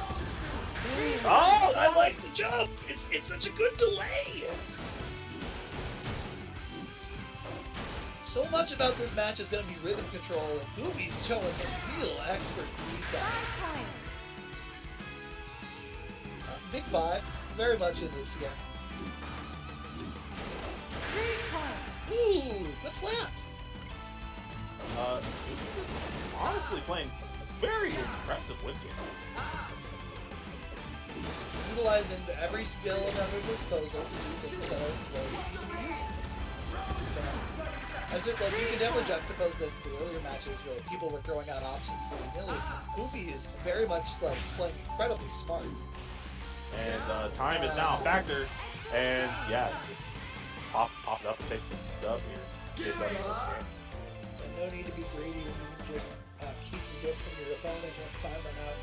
Oh! I like the jump! It's such a good delay! So much about this match is going to be rhythm control, and Goofy's showing a real expert use 5 at points. Big 5, very much in this again. 3 points. Ooh, good slap! Honestly playing very impressive Windjammers. Utilizing every skill at their disposal to do things that are used. So, as it, like, you can definitely juxtapose this to the earlier matches where people were throwing out options willy-nilly. Goofy is very much like playing incredibly smart. And time is now a factor. And yeah, just pop it up and take the dub here. Get that game. And no need to be greedy when you just keep the disc from your opponent and let time run out.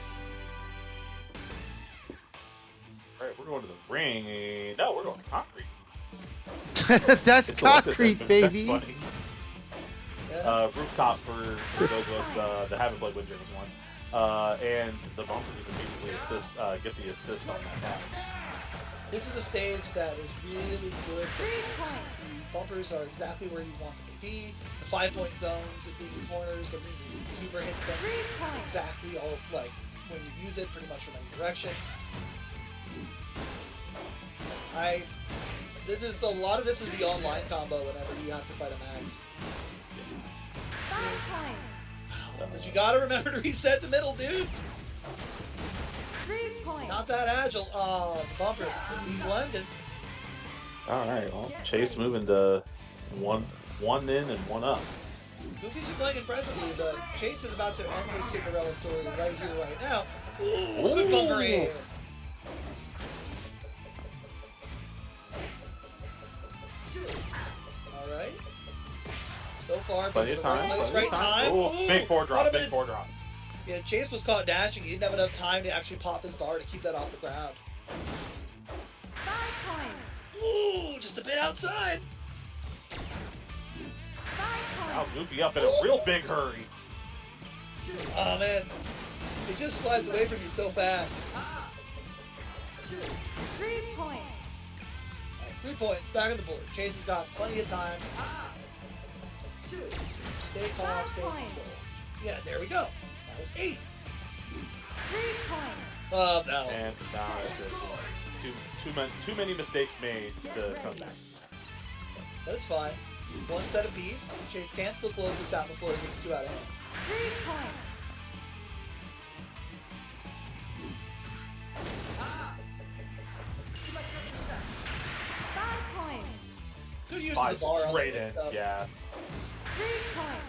Alright, we're going to the ring. No, we're going to concrete. That's It's a look at concrete, that. baby. That's funny. Yeah. Rooftop for those of us that haven't played Windjammers once. And the bumpers immediately get the assist on that match. This is a stage that is really good for bumpers. The bumpers are exactly where you want them to be. The 5-point zones being corners, that means the super hits them 3 points. exactly all like when you use it pretty much from any direction. A lot of this is the online combo whenever you have to fight a max. 5 points. But you gotta remember to reset the middle, dude. 3 points. Not that agile. Oh, the bumper. It be blended. Alright, well, Chase moving to one in and one up. Goofy's been playing impressively, but Chase is about to end his Cinderella story right here, right now. Ooh, good bumper in. Alright. So far, Plenty of time. right place, Plenty right of time. Oh, Ooh, big four drop, caught him big in- four drop. Yeah, Chase was caught dashing. He didn't have enough time to actually pop his bar to keep that off the ground. 5 points. Ooh, just a bit outside. 5 Now points. Goofy up in a real big hurry. Oh man, he just slides away from you so fast. 3 points. 3 points, back on the board. Chase has got plenty of time. Stay calm, stay in control. Yeah, there we go. That was 8. 3 points. Oh no. And now it's too many mistakes made to come back. But it's fine. One set of piece. Chase can still close this out before it gets too out of hand. 3 points. Good use Five of the bar on straight the in, mix-up. yeah. 3 points.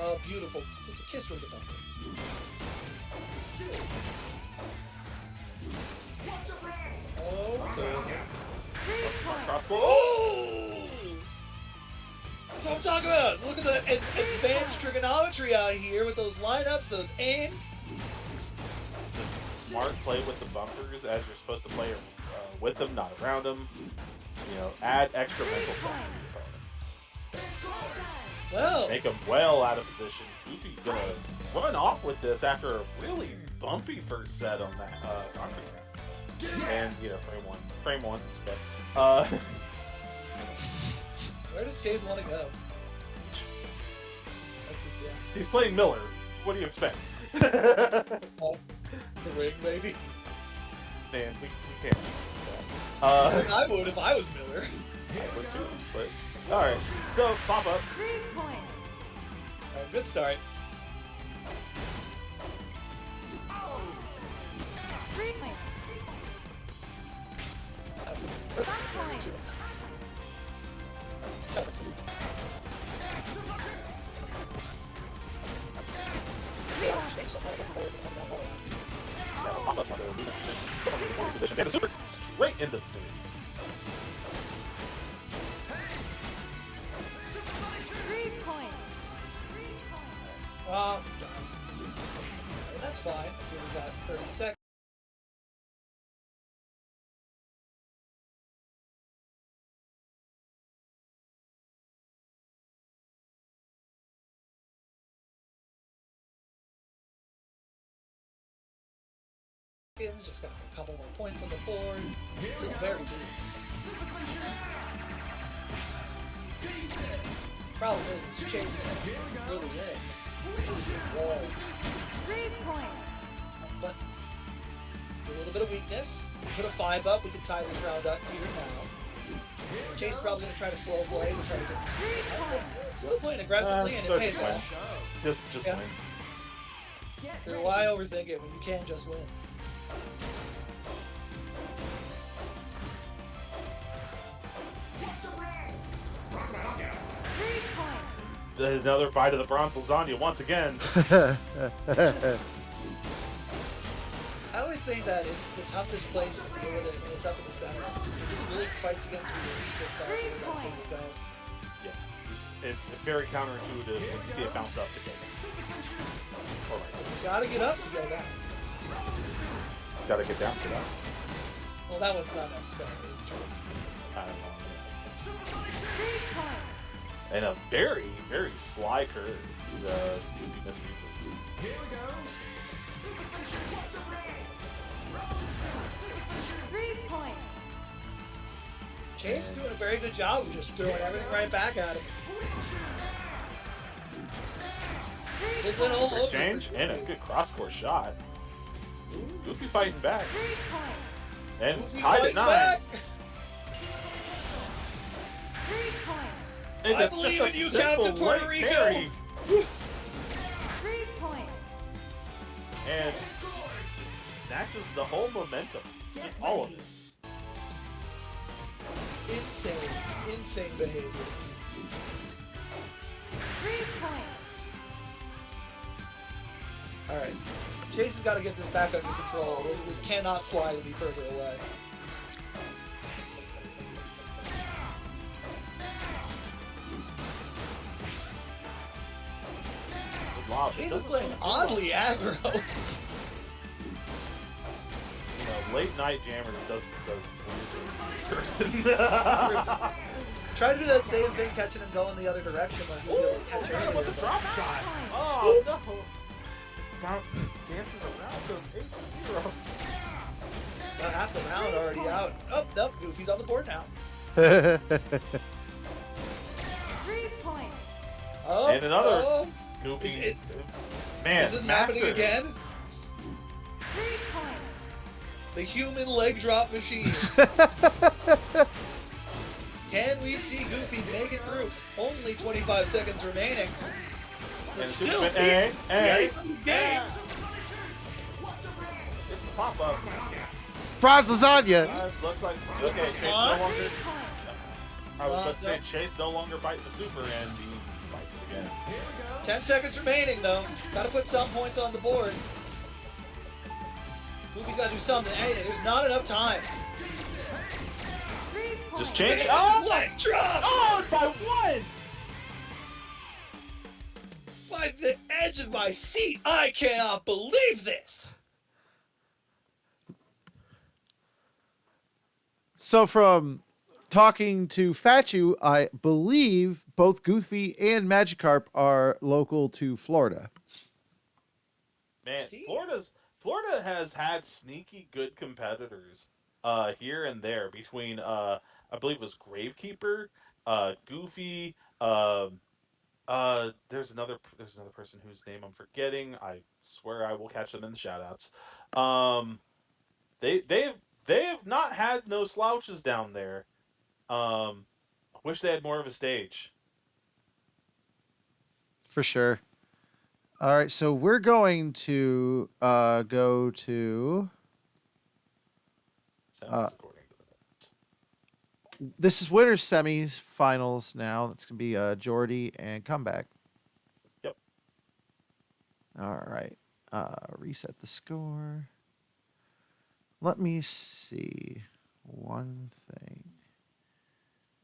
Oh, beautiful. Just a kiss from the bumper. Okay. 3 points. Crossbow. Oh! That's what I'm talking about. Look at the advanced trigonometry out here with those lineups, those aims. Smart play with the bumpers as you're supposed to play with them, not around them. You know, add extra mental stuff to your opponent. Well, Make them well out of position. Goofy's gonna run off with this after a really bumpy first set on that concrete. And you know, frame one. Okay. Where does Chase want to go? That's a death. He's playing Miller. What do you expect? Oh, the ring, maybe. Man, we can't. I would if I was Miller. I would too, but all right. So pop up. 3 points. Good start. 3 points. 5 points. Pop up position. And a super straight into the thing. 3 points. That's fine. He's got 30 seconds. Just got a couple more points on the board. Still very deep. Problem is, Chase is really in. Whoa. 3 points. But a little bit of weakness. Put a 5 up. We can tie this round up here now. Chase is probably going to try to slow play. We'll try to get still playing aggressively, and it pays win. off. Just Yeah. win. So why overthink it when you can just win? Another bite of the bronze lasagna once again. I always think that it's the toughest place to deal with it, and it's up in the center. It really fights against me when he sits also with that thing with that. Yeah, it's very counterintuitive when you see it bounce up to get it. You gotta get up to get down. Gotta get down to that. Well, that one's not necessarily true. I don't know. 3 points. And a very, very sly curve. Goofy missed it. Here we go. 3 points. Chase is doing a very good job of just throwing everything right back at him. It's an all over. Exchange and a good cross-court shot. Goofy fighting back. 3 points. And Goofy tied at fighting 9. back. 3 points. And I it's believe just a in you, simple Captain Puerto late Rico. parry. 3 points. And snatches the whole momentum. Just all of it. Insane behavior. 3 points. Alright. Chase has got to get this back under control. This cannot slide any further away. Lob. Chase is playing oddly aggro. You know, late night jammers does weird things in person. Try to do that same thing, catching him going the other direction like he was able to catch earlier. With the but- drop shot. Oh no! Bounce dances around him. 8-0. About half the round already out. Oh, nope, Goofy's on the board now. 3 points. Oh, And another oh. Goofy. Man, Is this happening master. again? 3 points. The human leg drop machine. Can we see Goofy make it through? Only 25 seconds remaining. But And still, Superman, hey, hey, game. it's the pop up. Bronze lasagna. Looks like okay. Chase no What? longer. 3 points. I was about to say Chase no longer bites the super, and he bites it again. 10 seconds remaining, though. Got to put some points on the board. Goofy's got to do something. Anything. There's not enough time. 3 points. Just change. Oh, Leg drop. oh, by one. by the edge of my seat. I cannot believe this. So from talking to Fachu, I believe both Goofy and Magikarp are local to Florida. Man, See? Florida has had sneaky good competitors here and there between I believe it was Gravekeeper, Goofy, there's another person whose name I'm forgetting. I swear I will catch them in the shoutouts. They have not had no slouches down there. Wish they had more of a stage. For sure. All right, so we're going to go to... Semis, according to the This is winter semis finals now. That's going to be Jordy and Comeback. Yep. All right. Reset the score. Let me see one thing.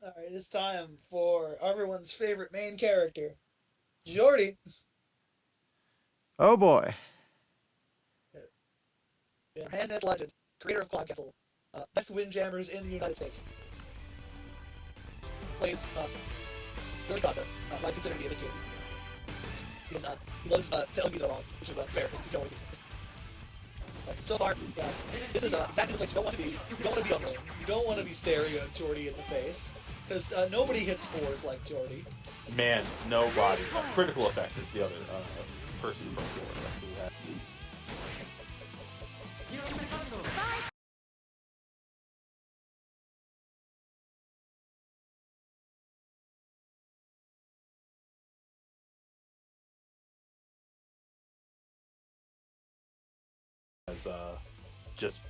All right, it's time for everyone's favorite main character, Jordy. Oh boy. Handhead legend, creator of Cloud Castle, best Windjammers in the United States. Plays Jordy Costa, who I consider to be a mid tier. Because he loves telling me they're wrong, which is fair, because no one sees it. So far, yeah, this is exactly the place you don't want to be. You don't want to be on lane. You don't want to be staring at Jordy in the face. Because nobody hits fours like Jordy. Man, nobody. Critical Effect is the other person from Florida who had. As just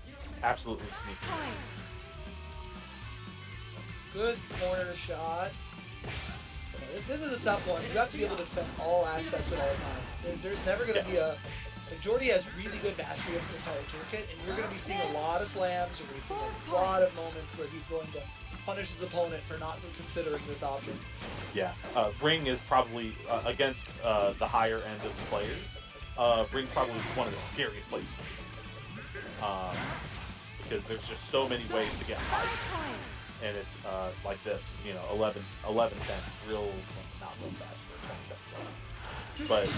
absolutely sneaky. Good corner shot. This is a tough one. You have to be able to defend all aspects at all time. There's never going to be a... Jordy has really good mastery of his entire toolkit, and you're going to be seeing a lot of slams. You're going to be seeing a lot of moments where he's going to punish his opponent for not considering this option. Yeah, Ring is probably against the higher end of the players. Ring's probably one of the scariest places. Because there's just so many ways to get high. And it's like this, 11, 10, real, well, not real fast for 20 seconds. But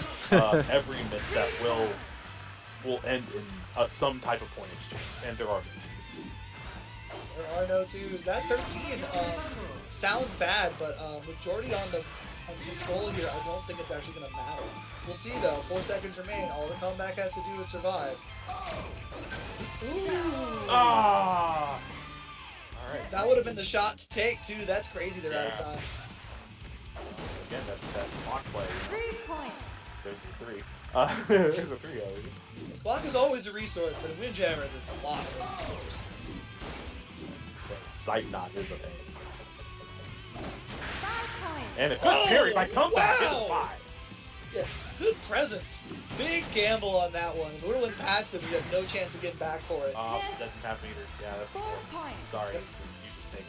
every misstep will end in some type of point exchange, and there are no twos. There are no twos. That 13 sounds bad, but with Jordy on control here, I don't think it's actually going to matter. We'll see though. 4 seconds remain. All the comeback has to do is survive. Ooh! Ah! Alright. That would have been the shot to take too. That's crazy. They're out of time. Again, that clock play. 3 points. There's a 3. There's a 3 already. The clock is always a resource, but in Windjammers, it's a lot of a resource. Sight knot is a thing. 5 points. And if it's parried by comeback, wow! it's 5. Yeah, good presence. Big gamble on that one. Would have went past it, you have no chance of getting back for it. Doesn't have meter. Yeah, that's 4 4. points. Sorry, you just take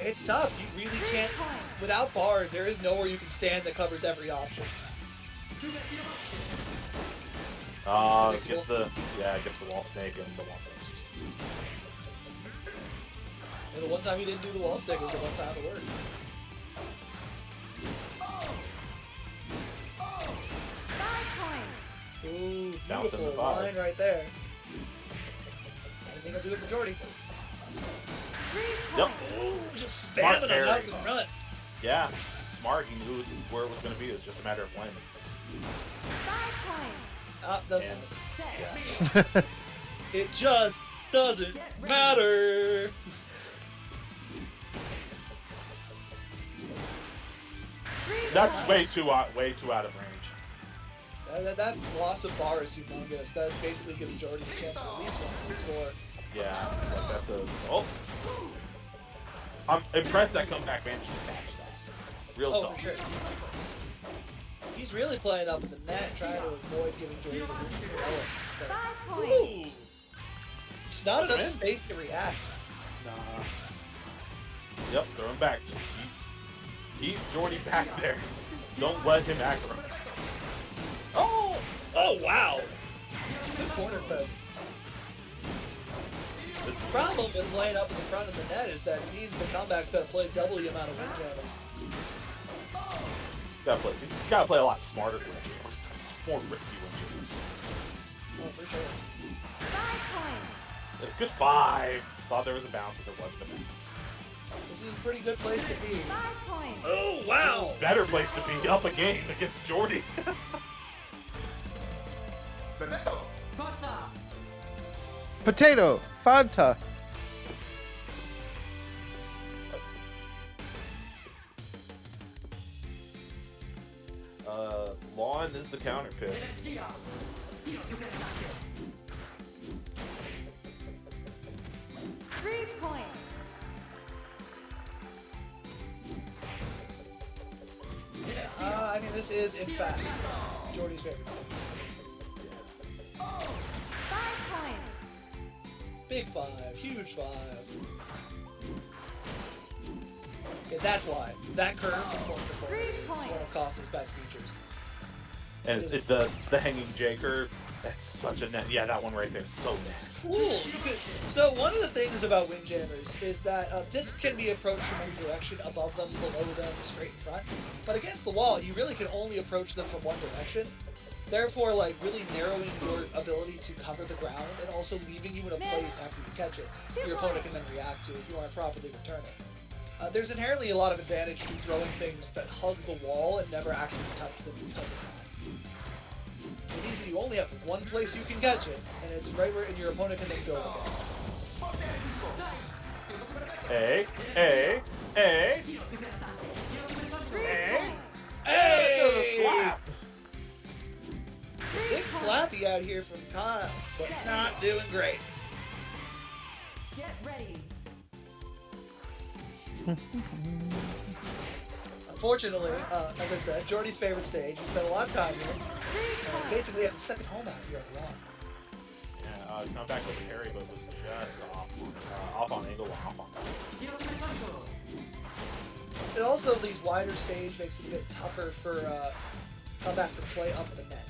it. It's tough. You really can't. Without Bard, there is nowhere you can stand that covers every option. Gets the wall snake and the wall snake. And the one time he didn't do the wall stick was the one time it worked. 5 points. Ooh, Bounce in the beautiful five. line right there. I think I'll do it for Jordy. 3 Yep. points. Ooh, just Smart spamming him parry. out the front. Yeah, smart. He knew where it was going to be. It was just a matter of when. 5 points. Ah, doesn't And- matter. Yeah. It just doesn't matter. That's way too out of range. That loss of bar is humongous. That basically gives Jordy the chance for at least one score. Yeah, that's a. Oh, I'm impressed that comeback managed to catch that. Real Oh, tough. for sure. He's really playing up in the net, trying to avoid giving Jordy the room to develop. 5 But, points. ooh! There's not enough Win. space to react. Nah. Yep, throw him back. Just keep Jordy back there. Don't let him aggro. Oh! Oh, wow! Good corner presence. The problem with laying up in the front of the net is that it means the comeback's got to play double the amount of Windjammers. You gotta play a lot smarter Windjammers. More risky Windjammers. Oh, for sure. 5 points. Good 5. Thought there was a bounce, but there wasn't a bounce. This is a pretty good place to be. 5 points. Oh, wow! Better place to be up a game against Jordy. Potato, Fanta. Lawn is the counter pick. 3 points. I mean, this is, in fact, Jordy's favorite scene. 5 points. Big 5, huge 5. Okay, that's why. That curve from corner to corner 3 is points. one of Costa's best features. And the hanging J curve, that's such a net. Yeah, that one right there is so It's net. cool. So one of the things about Windjammers is that this can be approached from any direction, above them, below them, straight in front. But against the wall, you really can only approach them from one direction. Therefore, like, really narrowing your ability to cover the ground and also leaving you in a place after you catch it your opponent can then react to if you want to properly return it. There's inherently a lot of advantage to throwing things that hug the wall and never actually touch them because of that. It means that you only have one place you can catch it, and it's right where your opponent can then build against it. Hey, hey, hey, 3 hey. points. Hey! Slap. 3 Big points. slappy out here from Kyle, but not doing great. Get ready. Unfortunately, as I said, Jordy's favorite stage. He spent a lot of time here. 3 points. Basically has a second home out here at the lawn. Yeah, coming back over Harry, but was just off on angle, off on that. And also, these wider stage makes it a bit tougher for comeback to play up the net.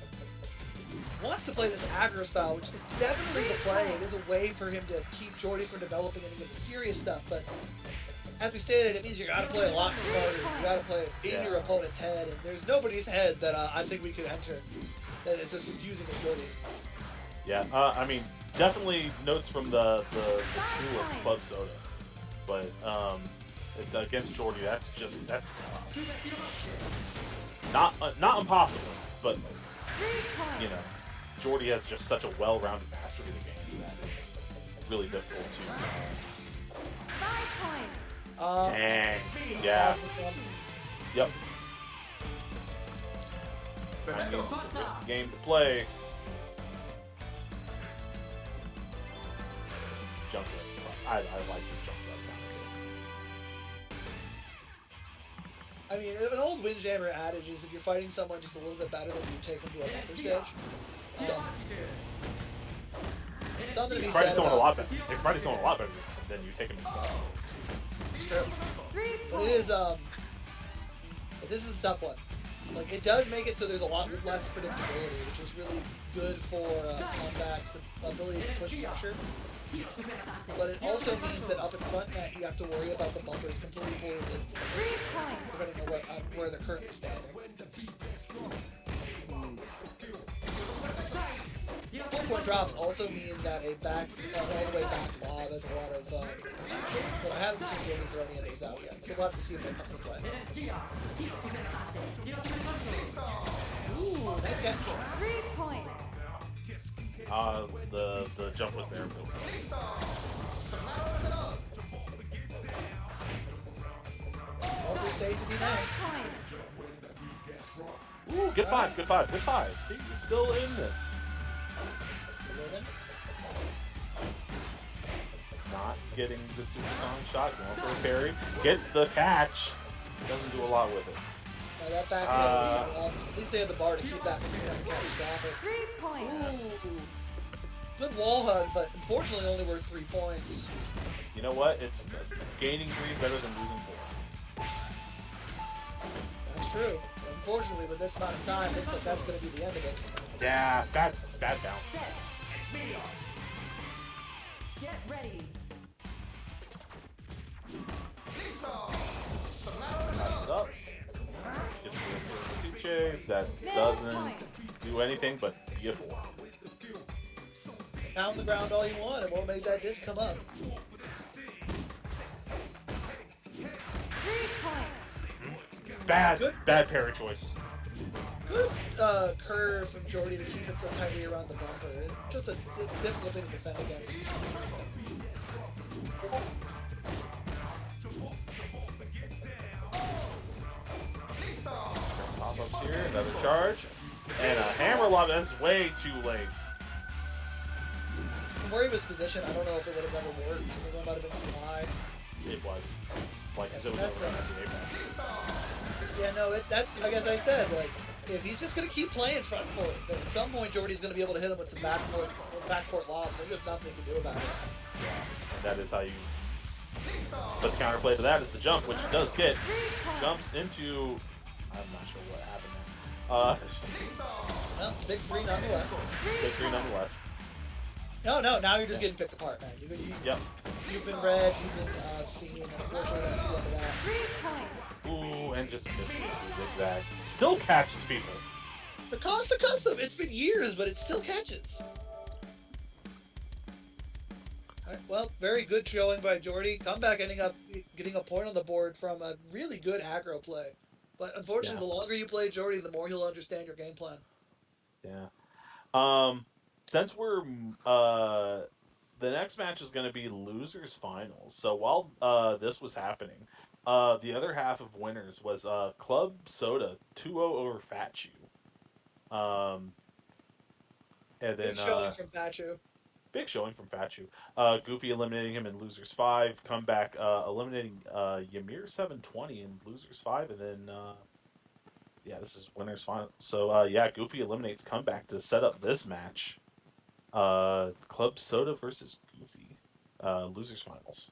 He wants to play this aggro style, which is definitely the play. It is a way for him to keep Jordy from developing any of the serious stuff, but as we stated, it means you gotta play a lot smarter. You gotta play in your opponent's head, and there's nobody's head that I think we could enter that is as confusing as Jordy's. Yeah, I mean, definitely notes from the school of Club Soda, but against Jordy, that's tough. Not impossible, but 3 points. you know, Jordy has just such a well-rounded mastery of the game that it's really difficult to. 5 points. Dang. Yeah. Yep. I mean, it's a game to play. Jump it. I like this jump up. I mean, an old Windjammer adage is if you're fighting someone just a little bit better than you take them to a bumper stage. Something to be If said Friday's doing a about lot better. If Friday's doing a lot better, then you take him to it's true. 3 But it points. is, this is a tough one. Like, it does make it so there's a lot less predictability, which is really good for comeback's ability to push pressure. But it also means that up in front net, you have to worry about the bumpers completely pulling this 3 points. depending on where they're currently standing. Full point drops also mean that a back, all the way back lob has a lot of potential, but I haven't seen Jordy throw any of those out yet, so we'll have to see if that comes to play. Ooh, nice catch. 3 points. The jump was there. But All three say to deny. 5 points. ooh, good 5, good 5, good 5. See, you're still in this. 11. Not getting the supersonic shot, going for a parry. Gets the catch. Doesn't do a lot with it. That back at least they have the bar to keep that from becoming catastrophic. 3 points. Ooh. Good wall hug, but unfortunately only worth 3 points. You know what? It's gaining 3 is better than losing 4. That's true. unfortunately, with this amount of time, looks like that's going to be the end of it. Yeah, bad bounce. Get ready. Passes it up. Gets the Tuche. That doesn't do anything but be a 4. Pound the ground all you want, it won't make that disc come up. 3 points. Bad parry choice. Good curve from Jordy to keep it so tightly around the bumper. It's a difficult thing to defend against. Pop-ups here, another charge. And a hammer lob, that's way too late. From where he was positioned, I don't know if it would have ever worked. I think it might have been too high. It was. Like, Yeah, it so was that's over the apex. Yeah, no, that's, like as I said, like, if he's just going to keep playing front court, then at some point Jordy's going to be able to hit him with some backcourt lobs. There's just nothing to do about it. Yeah, and that is how you... But the counterplay to that is the jump, which he does get. Jumps into... I'm not sure what happened there. Well, big 3 nonetheless. Big 3 nonetheless. No, now you're just getting picked apart, man. Yep. You've been read, you've been seen, and unfortunately that's the end of that. 3 points. Ooh, and just misses the zigzag. Still catches people. The cost of custom, it's been years, but it still catches. Alright, well, very good showing by Jordy. Comeback ending up getting a point on the board from a really good aggro play. But unfortunately, the longer you play Jordy, the more he'll understand your game plan. Yeah. Since we're the next match is going to be losers finals. So while this was happening, the other half of winners was Club Soda 2-0 over Fat Chew. And then Big showing from Fachu. big showing from Fat Chew. Goofy eliminating him in losers 5. Comeback eliminating Ymir 720 in losers 5, and then yeah, this is winners final. So yeah, Goofy eliminates Comeback to set up this match. Club Soda versus Goofy, losers finals.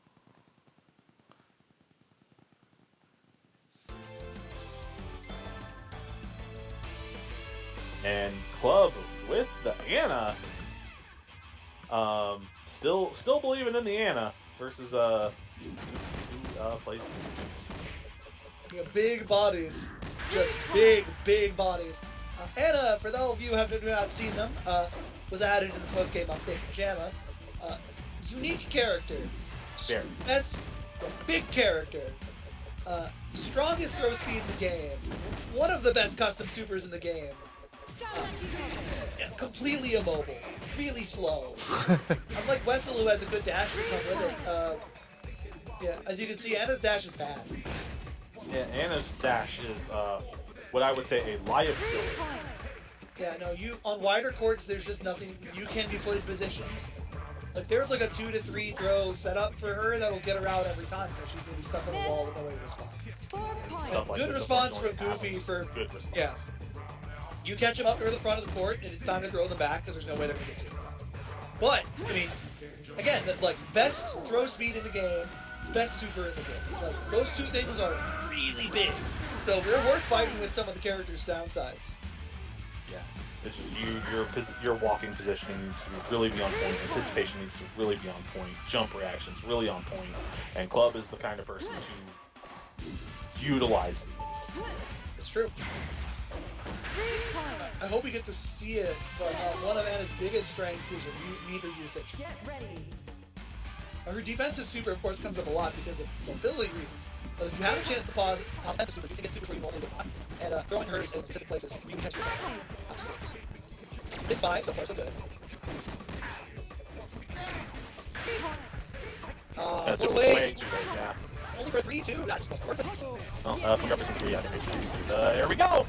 And Club with the Anna, still believing in the Anna versus who plays the You know, big bodies, just big bodies. Anna, for all of you who have not seen them, was added in the post-game update for Jamma. Unique character. Very. Best, big character. Strongest throw speed in the game. One of the best custom supers in the game. Completely immobile. Really slow. Unlike Wessel, who has a good dash to come with it. Yeah, as you can see, Anna's dash is bad. Yeah, Anna's dash is what I would say a liability. Yeah, no, you on wider courts, there's just nothing. You can be put in positions. Like there's like a 2 to 3 throw setup for her that'll get her out every time because she's gonna be stuck on the wall with no way to respond. 4 points. Stuff like Good this response from unfortunately Goofy happens. for Good response. yeah. You catch them up near the front of the court, and it's time to throw them back because there's no way they're gonna get to it. But I mean, again, like best throw speed in the game, best super in the game. Like those two things are really big, so they're worth fighting with some of the characters' downsides. Yeah. It's just your walking positioning needs to really be on point. Anticipation needs to really be on point. Jump reactions really on point. And Club is the kind of person to utilize these. It's true. 3 points. I hope we get to see it, but one of Anna's biggest strengths is her meter usage. Get ready. Her defensive super, of course, comes up a lot because of mobility reasons. But if you have a chance to pause offensive super, you can get super where you normally would not. And throwing her in specific places really catches your absence. Big 5, so far so good. 3 points. That's What a way waste. too late, yeah. Only for 3, too? Not worth it. Well, from referencing 3 animations. Here we go!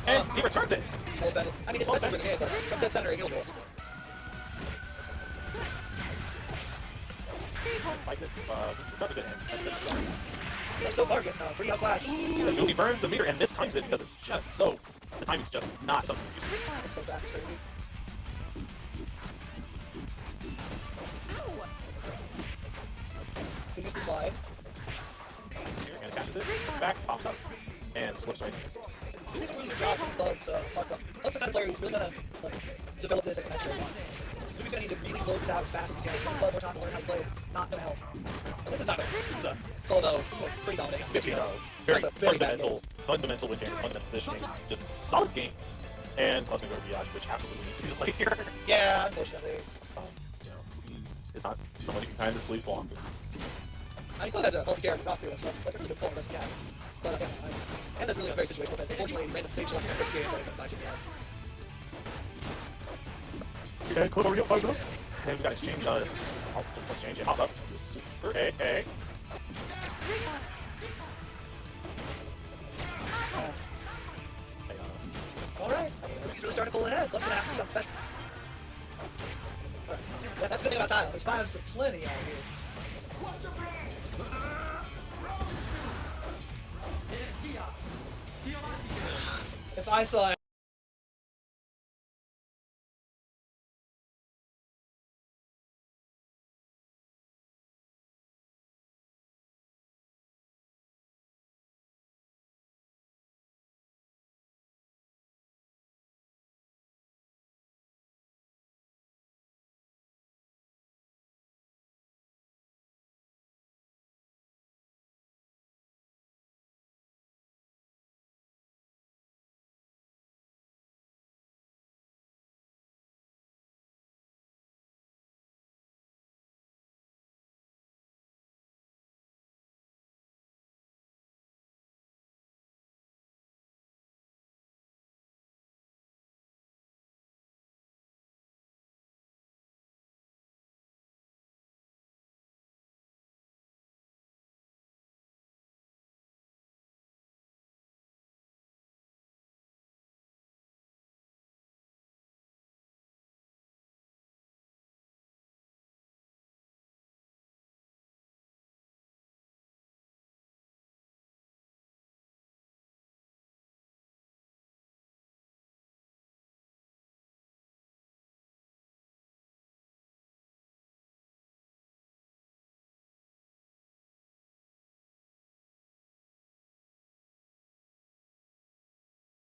And he returns it! Well defended. I mean, it's the best super in the game, but from dead center, it'll go. Like it. That's a good hand. So far, getting pretty outclassed. And Goofy burns the meter and mistimes it because it's just so... The timing's just not something you see. It's so fast, it's crazy. Good use the slide. Here, and catches it. Back, pops up. And slips right in. He's doing a really good job with clubs. That's the kind of player who's really gonna develop this as a match goes on. He's gonna need to really close this out as fast as he can. Give the club more time to learn how to play. It's not gonna help. And this is not gonna. This is a club pretty dominant. 15-0. Very fundamental Windjammers, fundamental positioning, just solid game. And plus we go to VOD, which absolutely needs to be the play here. Yeah, unfortunately. You know, he is not someone who can kind of sleepwalk. I mean, Club has a multi-character roster that's like a really good pull on the rest of the cast. But again, and that's really a very situational event. Unfortunately, random stage left in this game is always going to bite you in the ass. Yeah, Club already up 5-0. And we got exchange on it. Oh, just exchange it. Hop up. Super A. Alright, I mean, he's really starting to pull ahead. Club's going to have to do something special. Alright. Yeah, that's the good thing about Tile. There's fives plenty out here. If I saw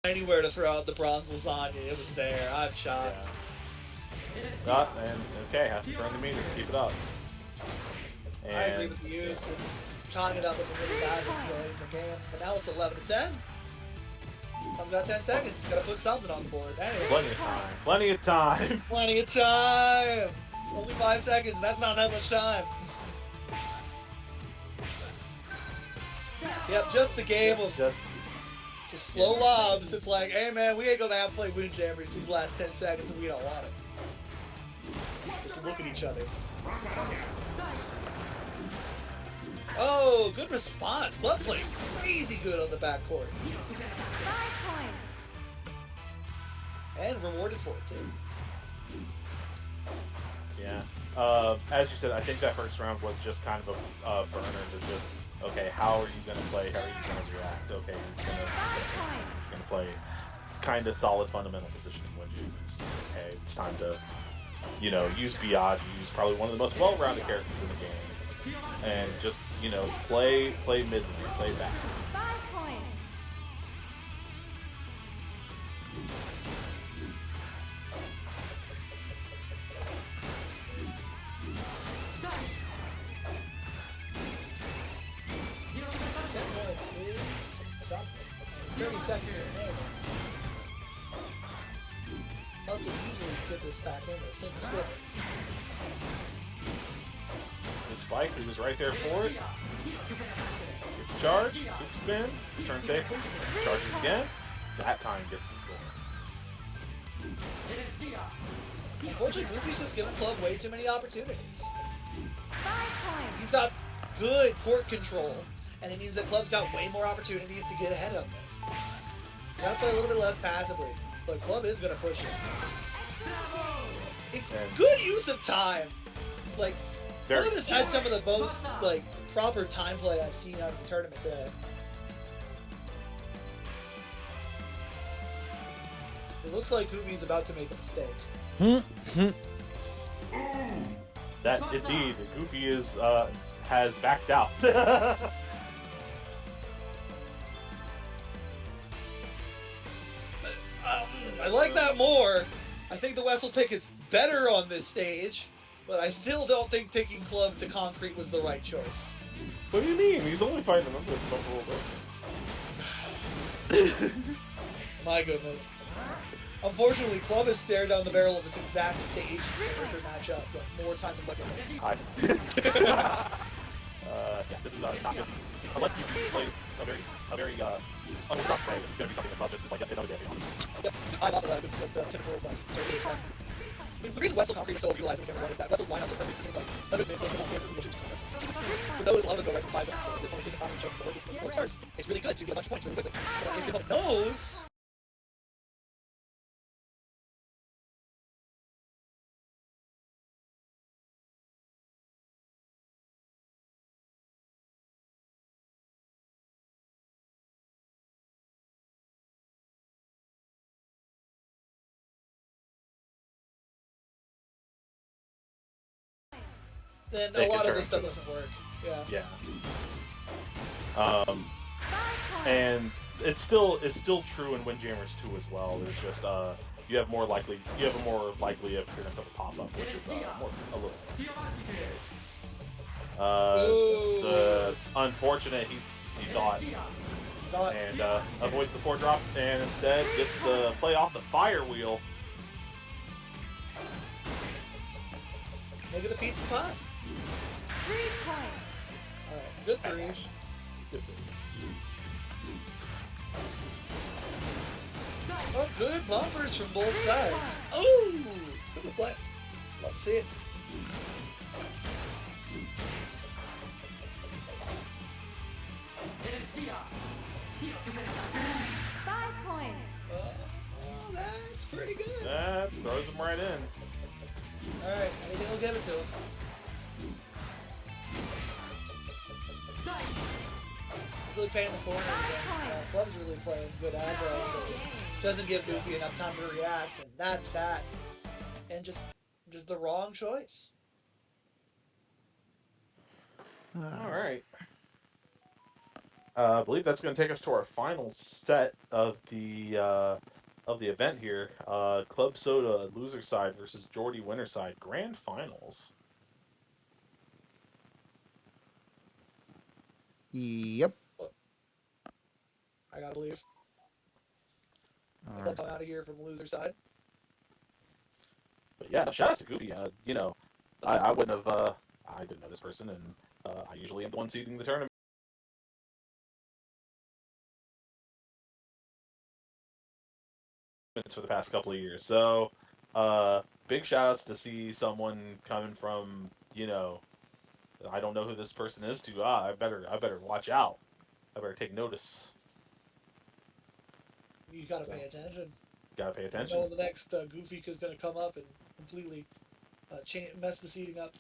anywhere to throw out the bronze lasagna, it was there. I'm shocked. Yeah. And okay, has to turn the meter. Keep it up. And, I agree with the use and tying it up with a really bad display in the game. But now it's 11 to 10. Comes about 10 seconds. He's got to put something on the board. Anyway. Plenty of time. Plenty of time. Plenty of time. Only 5 seconds. That's not that much time. Yep, just the game of just slow lobs. It's like, hey man, we ain't gonna have to play Windjammers these last 10 seconds and we don't want it. Just look at each other. Oh, good response. Club played crazy good on the backcourt. 5 points. And rewarded for it too. Yeah. As you said, I think that first round was just kind of a burner to just, okay, how are you going to play? How are you going to react? Okay, you're going to play kind of solid fundamental positioning when you use. Okay, it's time to, you know, use VOD, use probably one of the most well-rounded characters in the game, and just, you know, play mid-lane, play back. 5 points. Something. 30 seconds remaining. Club could easily get this back into a single score. Good spike, he was right there for it. Gets charged, super spin, turn safely, charges again. That time gets the score. Unfortunately, Goofy's just given Club way too many opportunities. 5 points. He's got good court control, and it means that Club's got way more opportunities to get ahead on this. Gotta play a little bit less passively, but Club is gonna push it. Good use of time. Like, Club has had some of the most like proper time play I've seen out of the tournament today. It looks like Goofy's about to make a mistake. That indeed, Goofy is has backed out. I like that more. I think the Wessel pick is better on this stage, but I still don't think taking Club to Concrete was the right choice. What do you mean? He's only fighting the number of a little bit. My goodness. Unfortunately, Club has stared down the barrel of this exact stage character matchup, but more times than left. Hi. Yeah, this is not good. Unless you play a very unorthodox way, this is going to be something that's not just like another day. Yep, I love the typical survey stuff. The reason Wessel Concrete is so utilized in Cameron is that Wessel's lineups are perfect for like a good mix of positions or something. For those, a lot of them go right to 5 seconds, so if your opponent isn't finally jumping forward before it starts, it's really good to get a bunch of points really quickly. But if your opponent knows... then a lot of this stuff doesn't work. Yeah. Yeah. And it's still true in Windjammers 2 as well. There's just you have a more likely appearance of a pop up, which is more a little. It's unfortunate he thought and avoids the 4-drop and instead gets to play off the fire wheel. Make it a pizza pie. 3 points. Alright, good 3. Oh, good bumpers from both sides. Ooh, good reflect. Love to see it. Five points. Oh, that's pretty good. That throws him right in. Alright, anything will give it to him. Really paying the corners, and Club's really playing good aggro, so just doesn't give Goofy enough time to react, and that's that. And just the wrong choice. Alright. I believe that's going to take us to our final set of the event here. Club Soda loser side versus Geordie winner side grand finals. Yep. I gotta believe. All They'll right. come out of here from the loser side. But yeah, shout out to Goofy. You know, I wouldn't have. I didn't know this person, and I usually am the one seeding the tournament for the past couple of years. So, big shout outs to see someone coming from, you know, I don't know who this person is to, I better watch out. I better take notice. You gotta pay attention. Gotta pay I attention. know the next Goofy is gonna come up and completely mess the seating up.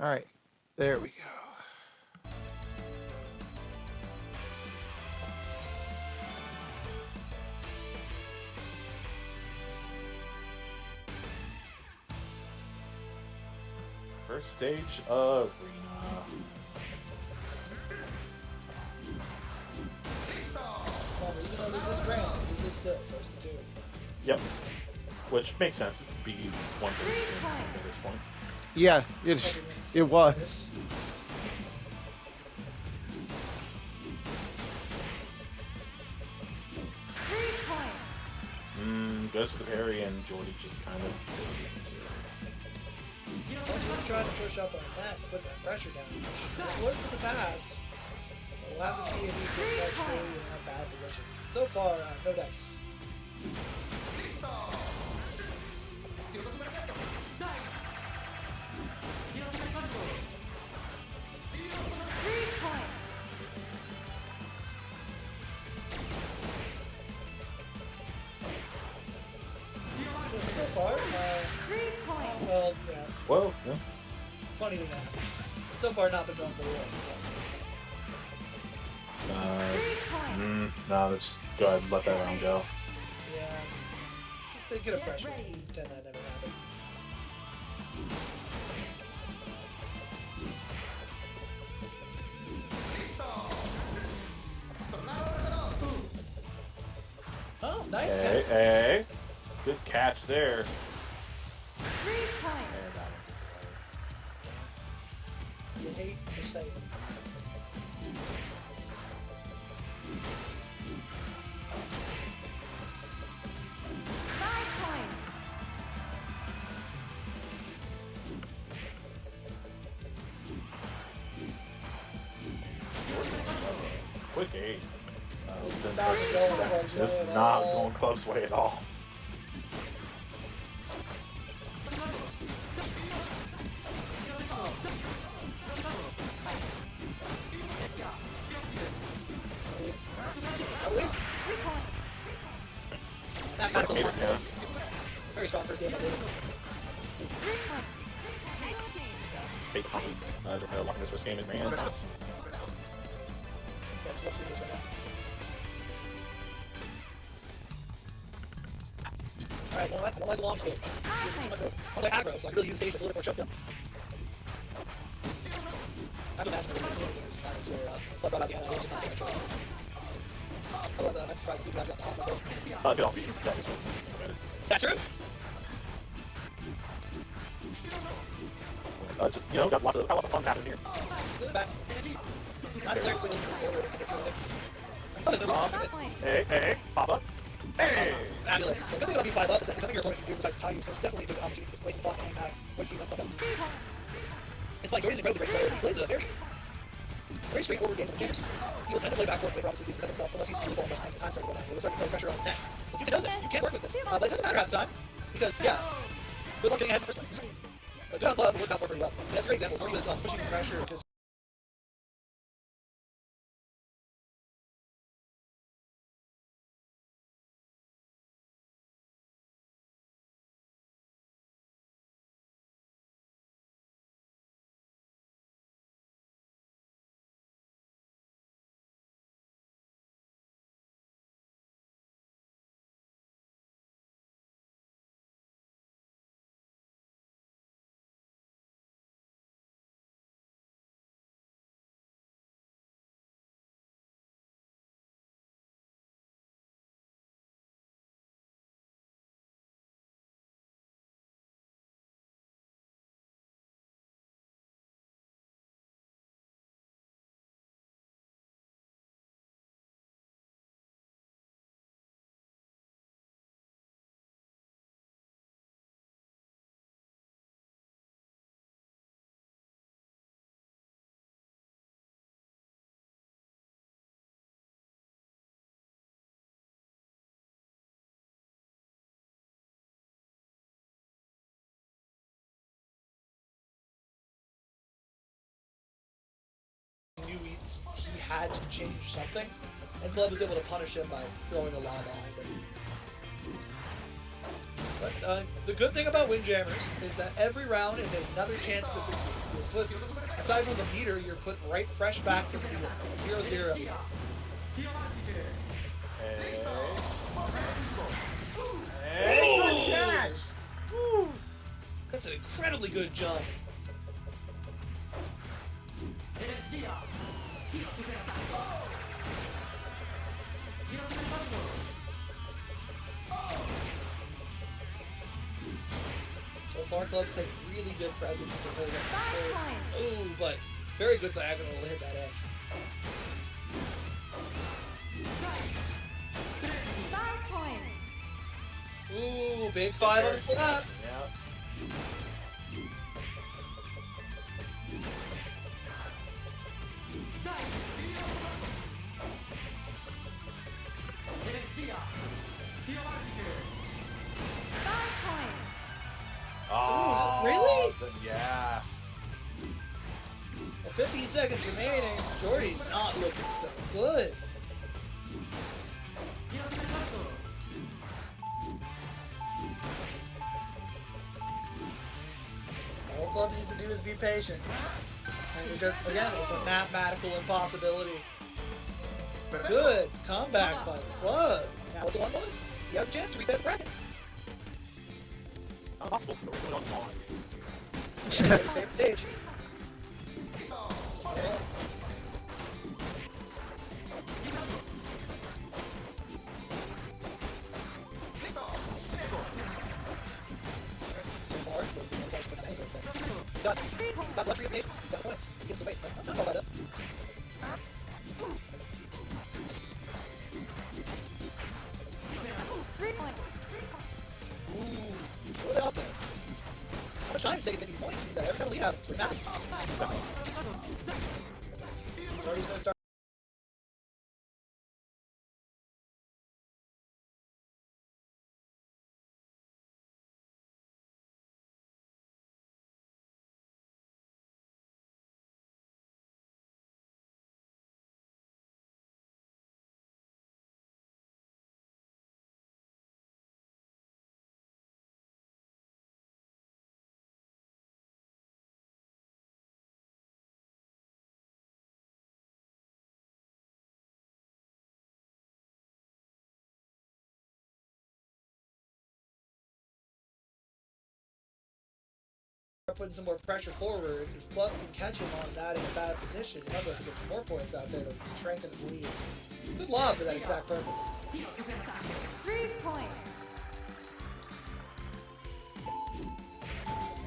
All right. There we go. First stage arena. Even though this is grand, this is still first to 2. Yep. Which makes sense. It'd be 1-3 at this point. Yeah, it was. Goes to the parry and Geordie just kind of. I'm trying to push up on that and put that pressure down. It's worked for the past. We'll have to see if he can catch Geordie in a bad position. So far, no dice. So far, well, yeah, Well, yeah. funny thing happened. So far, not been going very well. No, let's go ahead and let that round go. Yeah, just think it a fresh one. Pretend that never happened. Nice Hey, catch. hey. Good catch there. 3 points. And that one gets away. You hate to say it. Five points. Quick aid. Not going Club's way Just at not all. going Club's way at all. Are we? 3 points. Mathematical Yeah. conflict. Very strong first game I did. 3 points. Fake punch. Locking this first game in man. Yeah, let's look through this right now. Alright, I don't like the long stage. I like aggro, so I can really use the stage to a little bit more shotgun. I have to imagine there was a games. That's where Club brought out the animals, not my choice. Otherwise, I'm surprised to see I've got the hot with those. Good off speed. That's true! Just, got lots of fun happening here. Really bad. Not clear quickly forward. I get to it. Oh, there's no reason to do it. 5 points. Hey, Papa. Hey! Fabulous. The good thing about B5 up is that nothing your opponent can do besides tie you, so it's definitely a good opportunity to just waste a clock and wait to see them come up. 3 points. It's like Jordy's an incredibly great player. He plays a very straightforward game of games. He will tend to play backward for obviously reasons himself, unless he's really falling behind. The time starting to go down. He will start to play pressure on the net. Like, you can do this. You can work with this. But it doesn't matter half the time. Because, yeah, good luck getting ahead in the first place. But good on Club, it worked out pretty well. And that's a great example. Jordy was pushing the pressure because knew he had to change something, and Club was able to punish him by throwing a law behind him. But the good thing about Windjammers is that every round is another chance to succeed. You're put, aside from the meter, you're put right fresh back from the beginning. 0-0. Hey, Ooh! That's an incredibly good jump. So far, Club's had really good presence to hold up. Ooh, but very good diagonal to hit that edge. 5 points. Ooh, big 5 on a slap. Yeah. Oh, really? Yeah. Well, 15 seconds remaining. Jordy's not looking so good. All Club needs to do is be patient. And it just, again, it's a mathematical impossibility. Good comeback by Club. Now it's 1-1. You have a chance to reset the bracket. Not possible. We're on long. Save the stage. got 3 he's points. got luxury of patience. He's got points. He gets the weight. But I'm not all that up. 3 points. Ooh, he's a little bit off there. How much time is taking to get these points? Means that every time we lead out, it's pretty massive. Jordy's gonna start. Putting some more pressure forward. If Club can catch him on that in a bad position, he'll be able to get some more points out there to strengthen his lead. Good lob for that exact purpose. 3 points.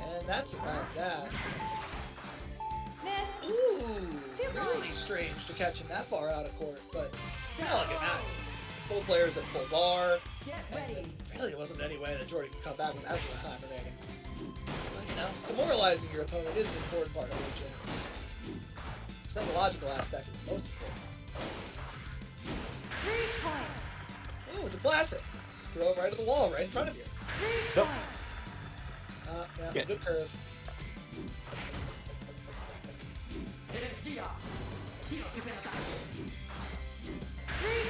And that's about that. Miss. Ooh, really strange to catch him that far out of court, but not like it mattered. Both players at full bar, and there really wasn't any way that Jordy could come back without full time remaining. But, you know, demoralizing your opponent is an important part of Windjammers. The psychological aspect is the most important. 3 points. Ooh, it's a classic. Just throw it right at the wall, right in front of you. 3 Yep. points. Yeah, Yeah. good curve. 3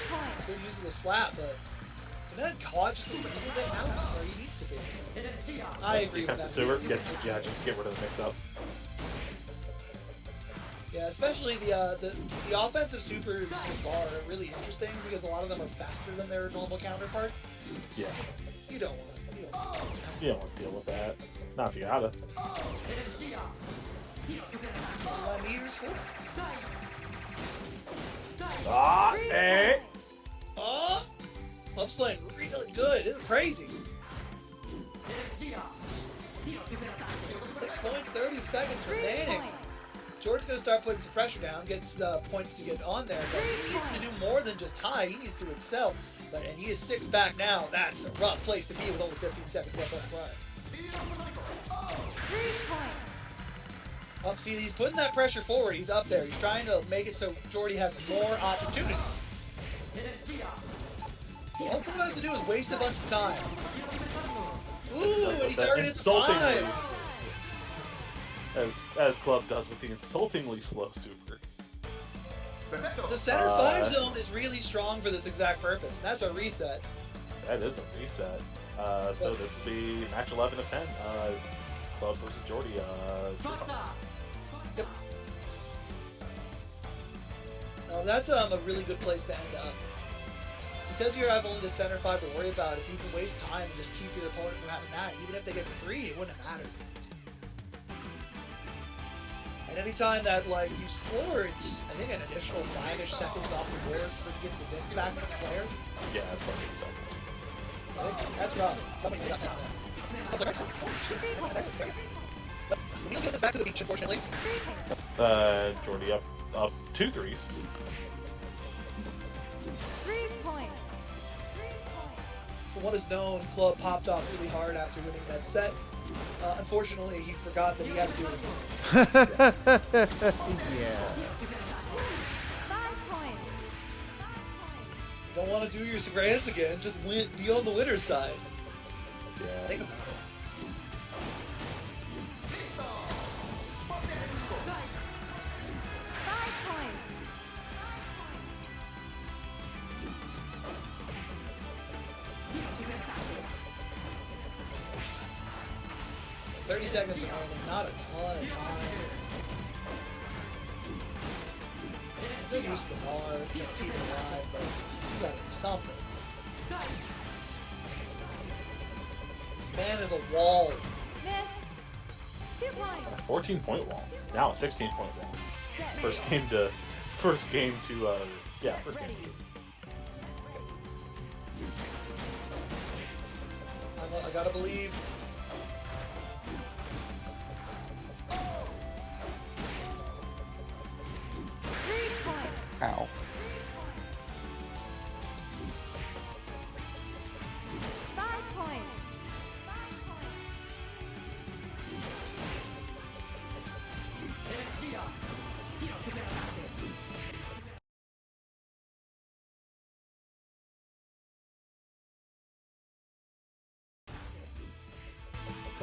points. Good use of the slap, but Bennett caught just a little bit out where he needs to be. I agree with that. Defensive super. Just get rid of the mix-up. Yeah, especially the offensive supers in bar are really interesting because a lot of them are faster than their normal counterpart. Yeah. You don't want to. You don't want to. You don't want to deal with that. Not if you gotta. So my meters for. Ah, 3 hey. points. Oh, Club's playing really good. This is crazy. 6 points, 30 seconds 3 remaining. points. George's going to start putting some pressure down, gets the points to get on there, but he needs to do more than just high. He needs to excel. And he is 6 back now. That's a rough place to be with only 15 seconds left on the clock. 3 points. Up, see, he's putting that pressure forward. He's up there. He's trying to make it so Jordy has more opportunities. All Club has to do is waste a bunch of time. Ooh, and he's already at the 5. As Club does with the insultingly slow super. The center 5 zone is really strong for this exact purpose, and that's a reset. That is a reset. So this will be match 11 of 10. Club versus Jordy. Yep. Now that's a really good place to end up. Because you have only the center 5 to worry about, if you can waste time and just keep your opponent from having that, even if they get 3, it wouldn't have mattered. And anytime that like you score, it's I think an additional 5-ish seconds off the board for to get the disc back to the player. Yeah, 20 seconds. That's rough. Something you got down there. But Neil gets us back to the beach, unfortunately. Jordy up 2 threes. 3 points. 3 points. From what is known, Club popped off really hard after winning that set. Unfortunately, he forgot that he had to do it again. Yeah. 5 points. You don't want to do your Sagrants again, just win, be on the winner's side. Yeah. Think about it. 5 points. 30 seconds remaining, not a ton of time. Good use of the bar to keep it alive, but you gotta do something. This man is a wall. Miss. 2 points. 14-point wall. Now a 16-point wall. Set. First game to first game to I gotta believe.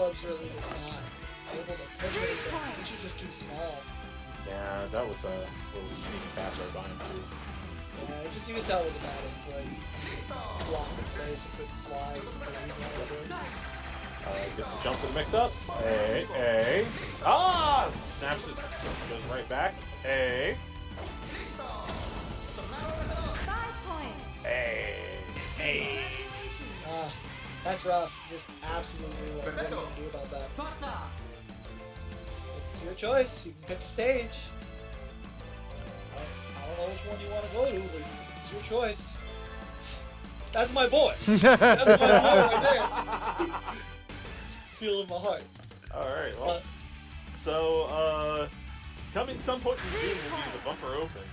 pop-ups really was not able to push anything. He's just too small. Yeah, that was a little sneaky pass right by him too. Yeah, you could tell it was a bad input. Blocked in place and couldn't slide where he wanted to. Gets the jump to the mix-up. Hey, hey. Ah! Snaps it. Goes right back. Hey. 5 points. Hey. Hey! That's rough. Just absolutely what are you going to do about that? It's your choice. You can pick the stage. I don't know which one you want to go to, but it's your choice. That's my boy. That's my boy right there. Feeling my heart. Alright, well. So, coming some point in June will be the bumper open.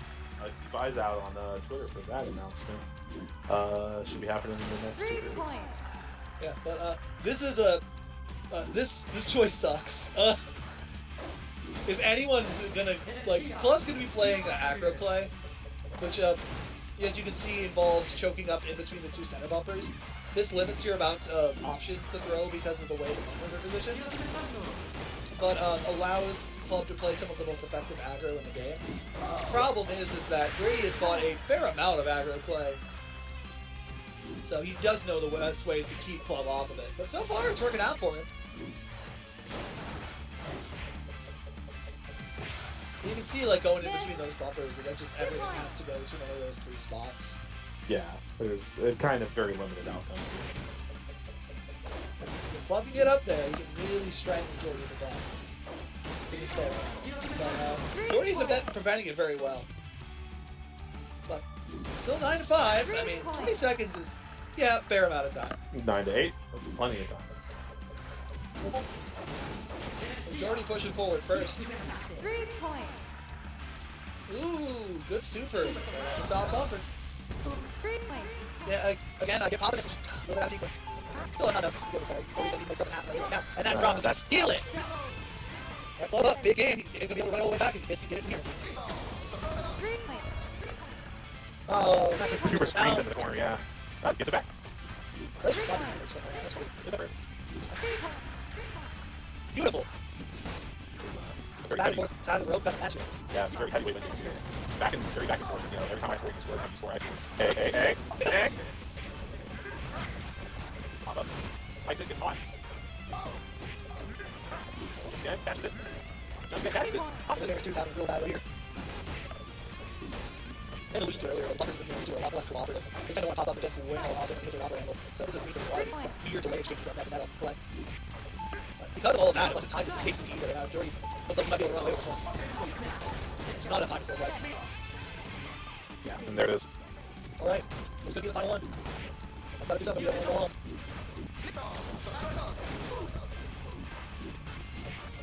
Keep eyes out on Twitter for that announcement. Should be happening in the next 3 2 days. points. Yeah, but this is a this choice sucks. If anyone is gonna club's gonna be playing the aggro play, which as you can see involves choking up in between the two center bumpers. This limits your amount of options to throw because of the way the bumpers are positioned, but allows club to play some of the most effective aggro in the game. Problem is that Dirty has fought a fair amount of aggro play. So he does know the best ways to keep club off of it. But so far, it's working out for him. You can see, going in between those bumpers, that just everything has to go to one of those 3 spots. Yeah, there's kind of very limited outcomes. If club can get up there, he can really strangle Jordy to death. This is fair. But Jordy's preventing it very well. But still 9 to 5. I mean, 20 seconds is, fair amount of time. 9 to 8, that's plenty of time. Jordy pushing forward first. 3 points. Ooh, good super. Top bumper. 3 points. Yeah, again, I get positive. Just look at that sequence. Still not enough to get the play. Jordy needs to make something happen right now. And that's wrong, that's steal it. Right, club up, big game. He's going to be able to run all the way back and get it in here. 3 points. Oh, that's a Super super screens in the corner, yeah. Gets it back. That's just fun. That's cool. Good effort. 3 points. Beautiful. Very Back and heavy. forth, side of the rope, that's magic. Yeah, it's a very heavyweight win experience. Very back and forth. You know, every time I score, you score. Every time you score, I score. Hey, hey, hey, hey. Pop up. Spikes it, gets hot. Okay, catches it. Okay, catches it. The next two's having a real bad right here. And alluded to earlier, the bumpers between these two are a lot less cooperative. They tend to want to pop up the disc way more often when it hits a robber angle. So this is me to a lot of weird delay exchanges on that to net on play. Because of all of that, a bunch of time to escape from the ether, and now Jordy's looks like he might be able to run away with this one. There's not enough time to score, guys. Yeah, and there it is. Alright, this could be the final one. Let's gotta do something, we don't want to go home.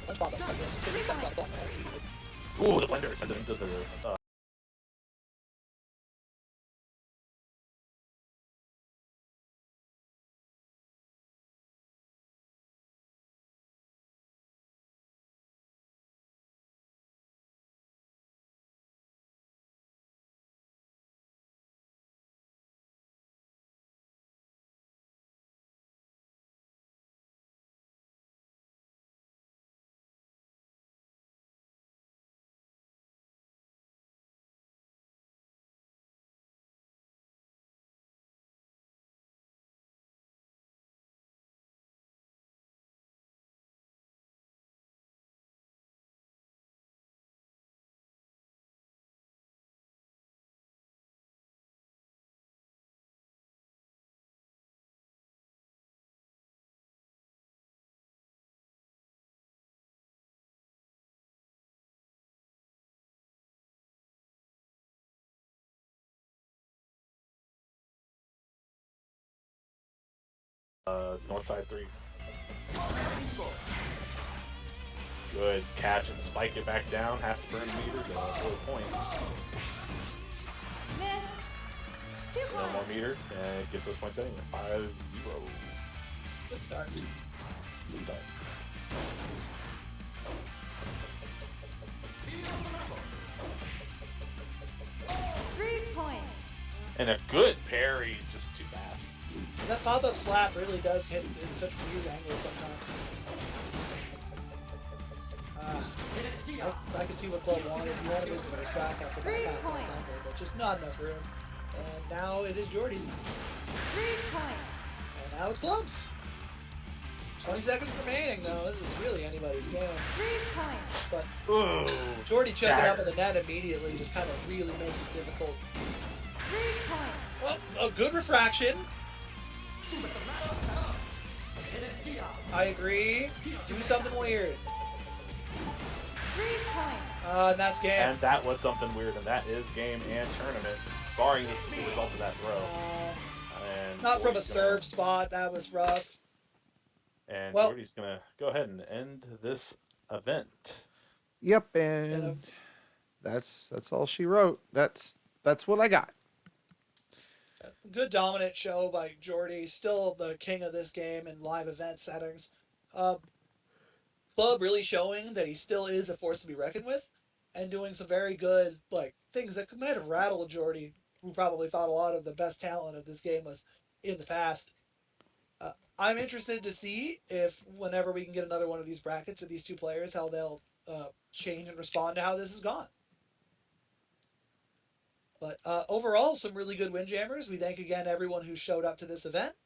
Bunch pop ups like this, 15 seconds on the clock, that's easy. Ooh, the blender sends it into the north side 3. Good catch and spike it back down. Has to burn meters. 4 points. Miss. 2 No more points. meter, and it gets those points anyway. 5-0. Good start. Good start. And a good parry, just too fast. And that pop-up slap really does hit in such weird angles sometimes. I could see what Club wanted. He wanted it to be track after that half that number, but just not enough room. And now it is Jordy's. 3 points. And now it's Club's. 20 seconds remaining, though. This is really anybody's game. 3 points. But Ooh, Jordy chucking dagger. up in the net immediately just kind of really makes it difficult. 3 points. Well, a good refraction. I agree. Do something weird. 3 points. And that's game. And that was something weird, and that is game and tournament, barring the result of that throw. And Not from a Jordy's serve spot. That was rough. And Well- Jordy's gonna go ahead and end this event. Yep, and that's all she wrote. That's what I got. Good dominant show by Jordy. Still the king of this game in live event settings. Club really showing that he still is a force to be reckoned with, and doing some very good things that might have rattled Jordy, who probably thought a lot of the best talent of this game was in the past. I'm interested to see if whenever we can get another one of these brackets with these two players, how they'll change and respond to how this has gone. But overall, some really good Windjammers. We thank again everyone who showed up to this event.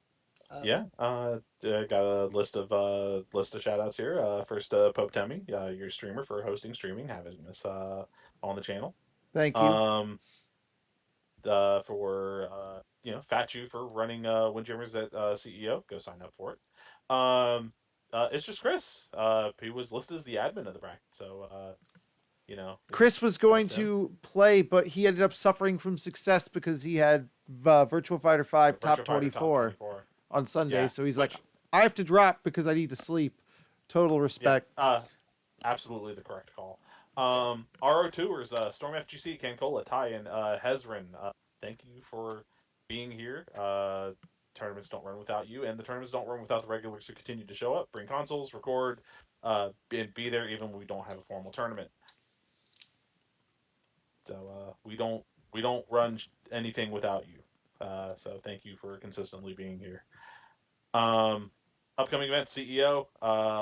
Got a list of shout outs here. First, Pope Temmie, your streamer for hosting streaming, having us on the channel. Thank you. For Fat Chew for running Windjammers at CEO. Go sign up for it. It's just Chris. He was listed as the admin of the bracket, so Chris was going that's him. to play, but he ended up suffering from success because he had Virtual Fighter 5 top Virtua Fighter 24 on Sunday. Yeah, So he's which- like, I have to drop because I need to sleep. Total respect. Absolutely the correct call. RO Tours, Storm FGC, Cancola, Ty, and Hezrin. Thank you for being here. Tournaments don't run without you, and the tournaments don't run without the regulars who continue to show up, bring consoles, record, and be there even when we don't have a formal tournament. So we don't run anything without you. So thank you for consistently being here. Upcoming events, CEO,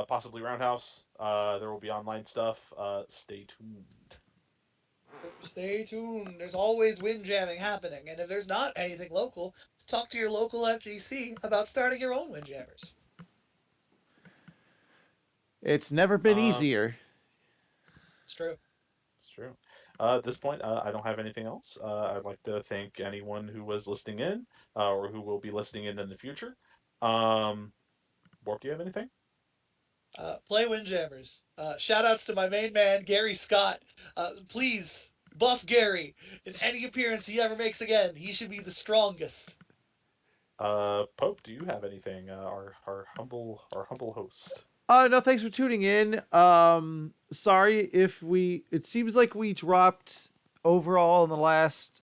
possibly Roundhouse. There will be online stuff. Stay tuned. Stay tuned. There's always windjamming happening, and if there's not anything local, talk to your local FGC about starting your own Windjammers. It's never been easier. It's true. It's true. At this point, I don't have anything else. I'd like to thank anyone who was listening in or who will be listening in the future. Bork, do you have anything? Play Windjammers. Shout outs to my main man, Gary Scott. Please buff Gary in any appearance he ever makes again. He should be the strongest. Pope, do you have anything? Our humble host. No, thanks for tuning in. Sorry if it seems like we dropped overall in the last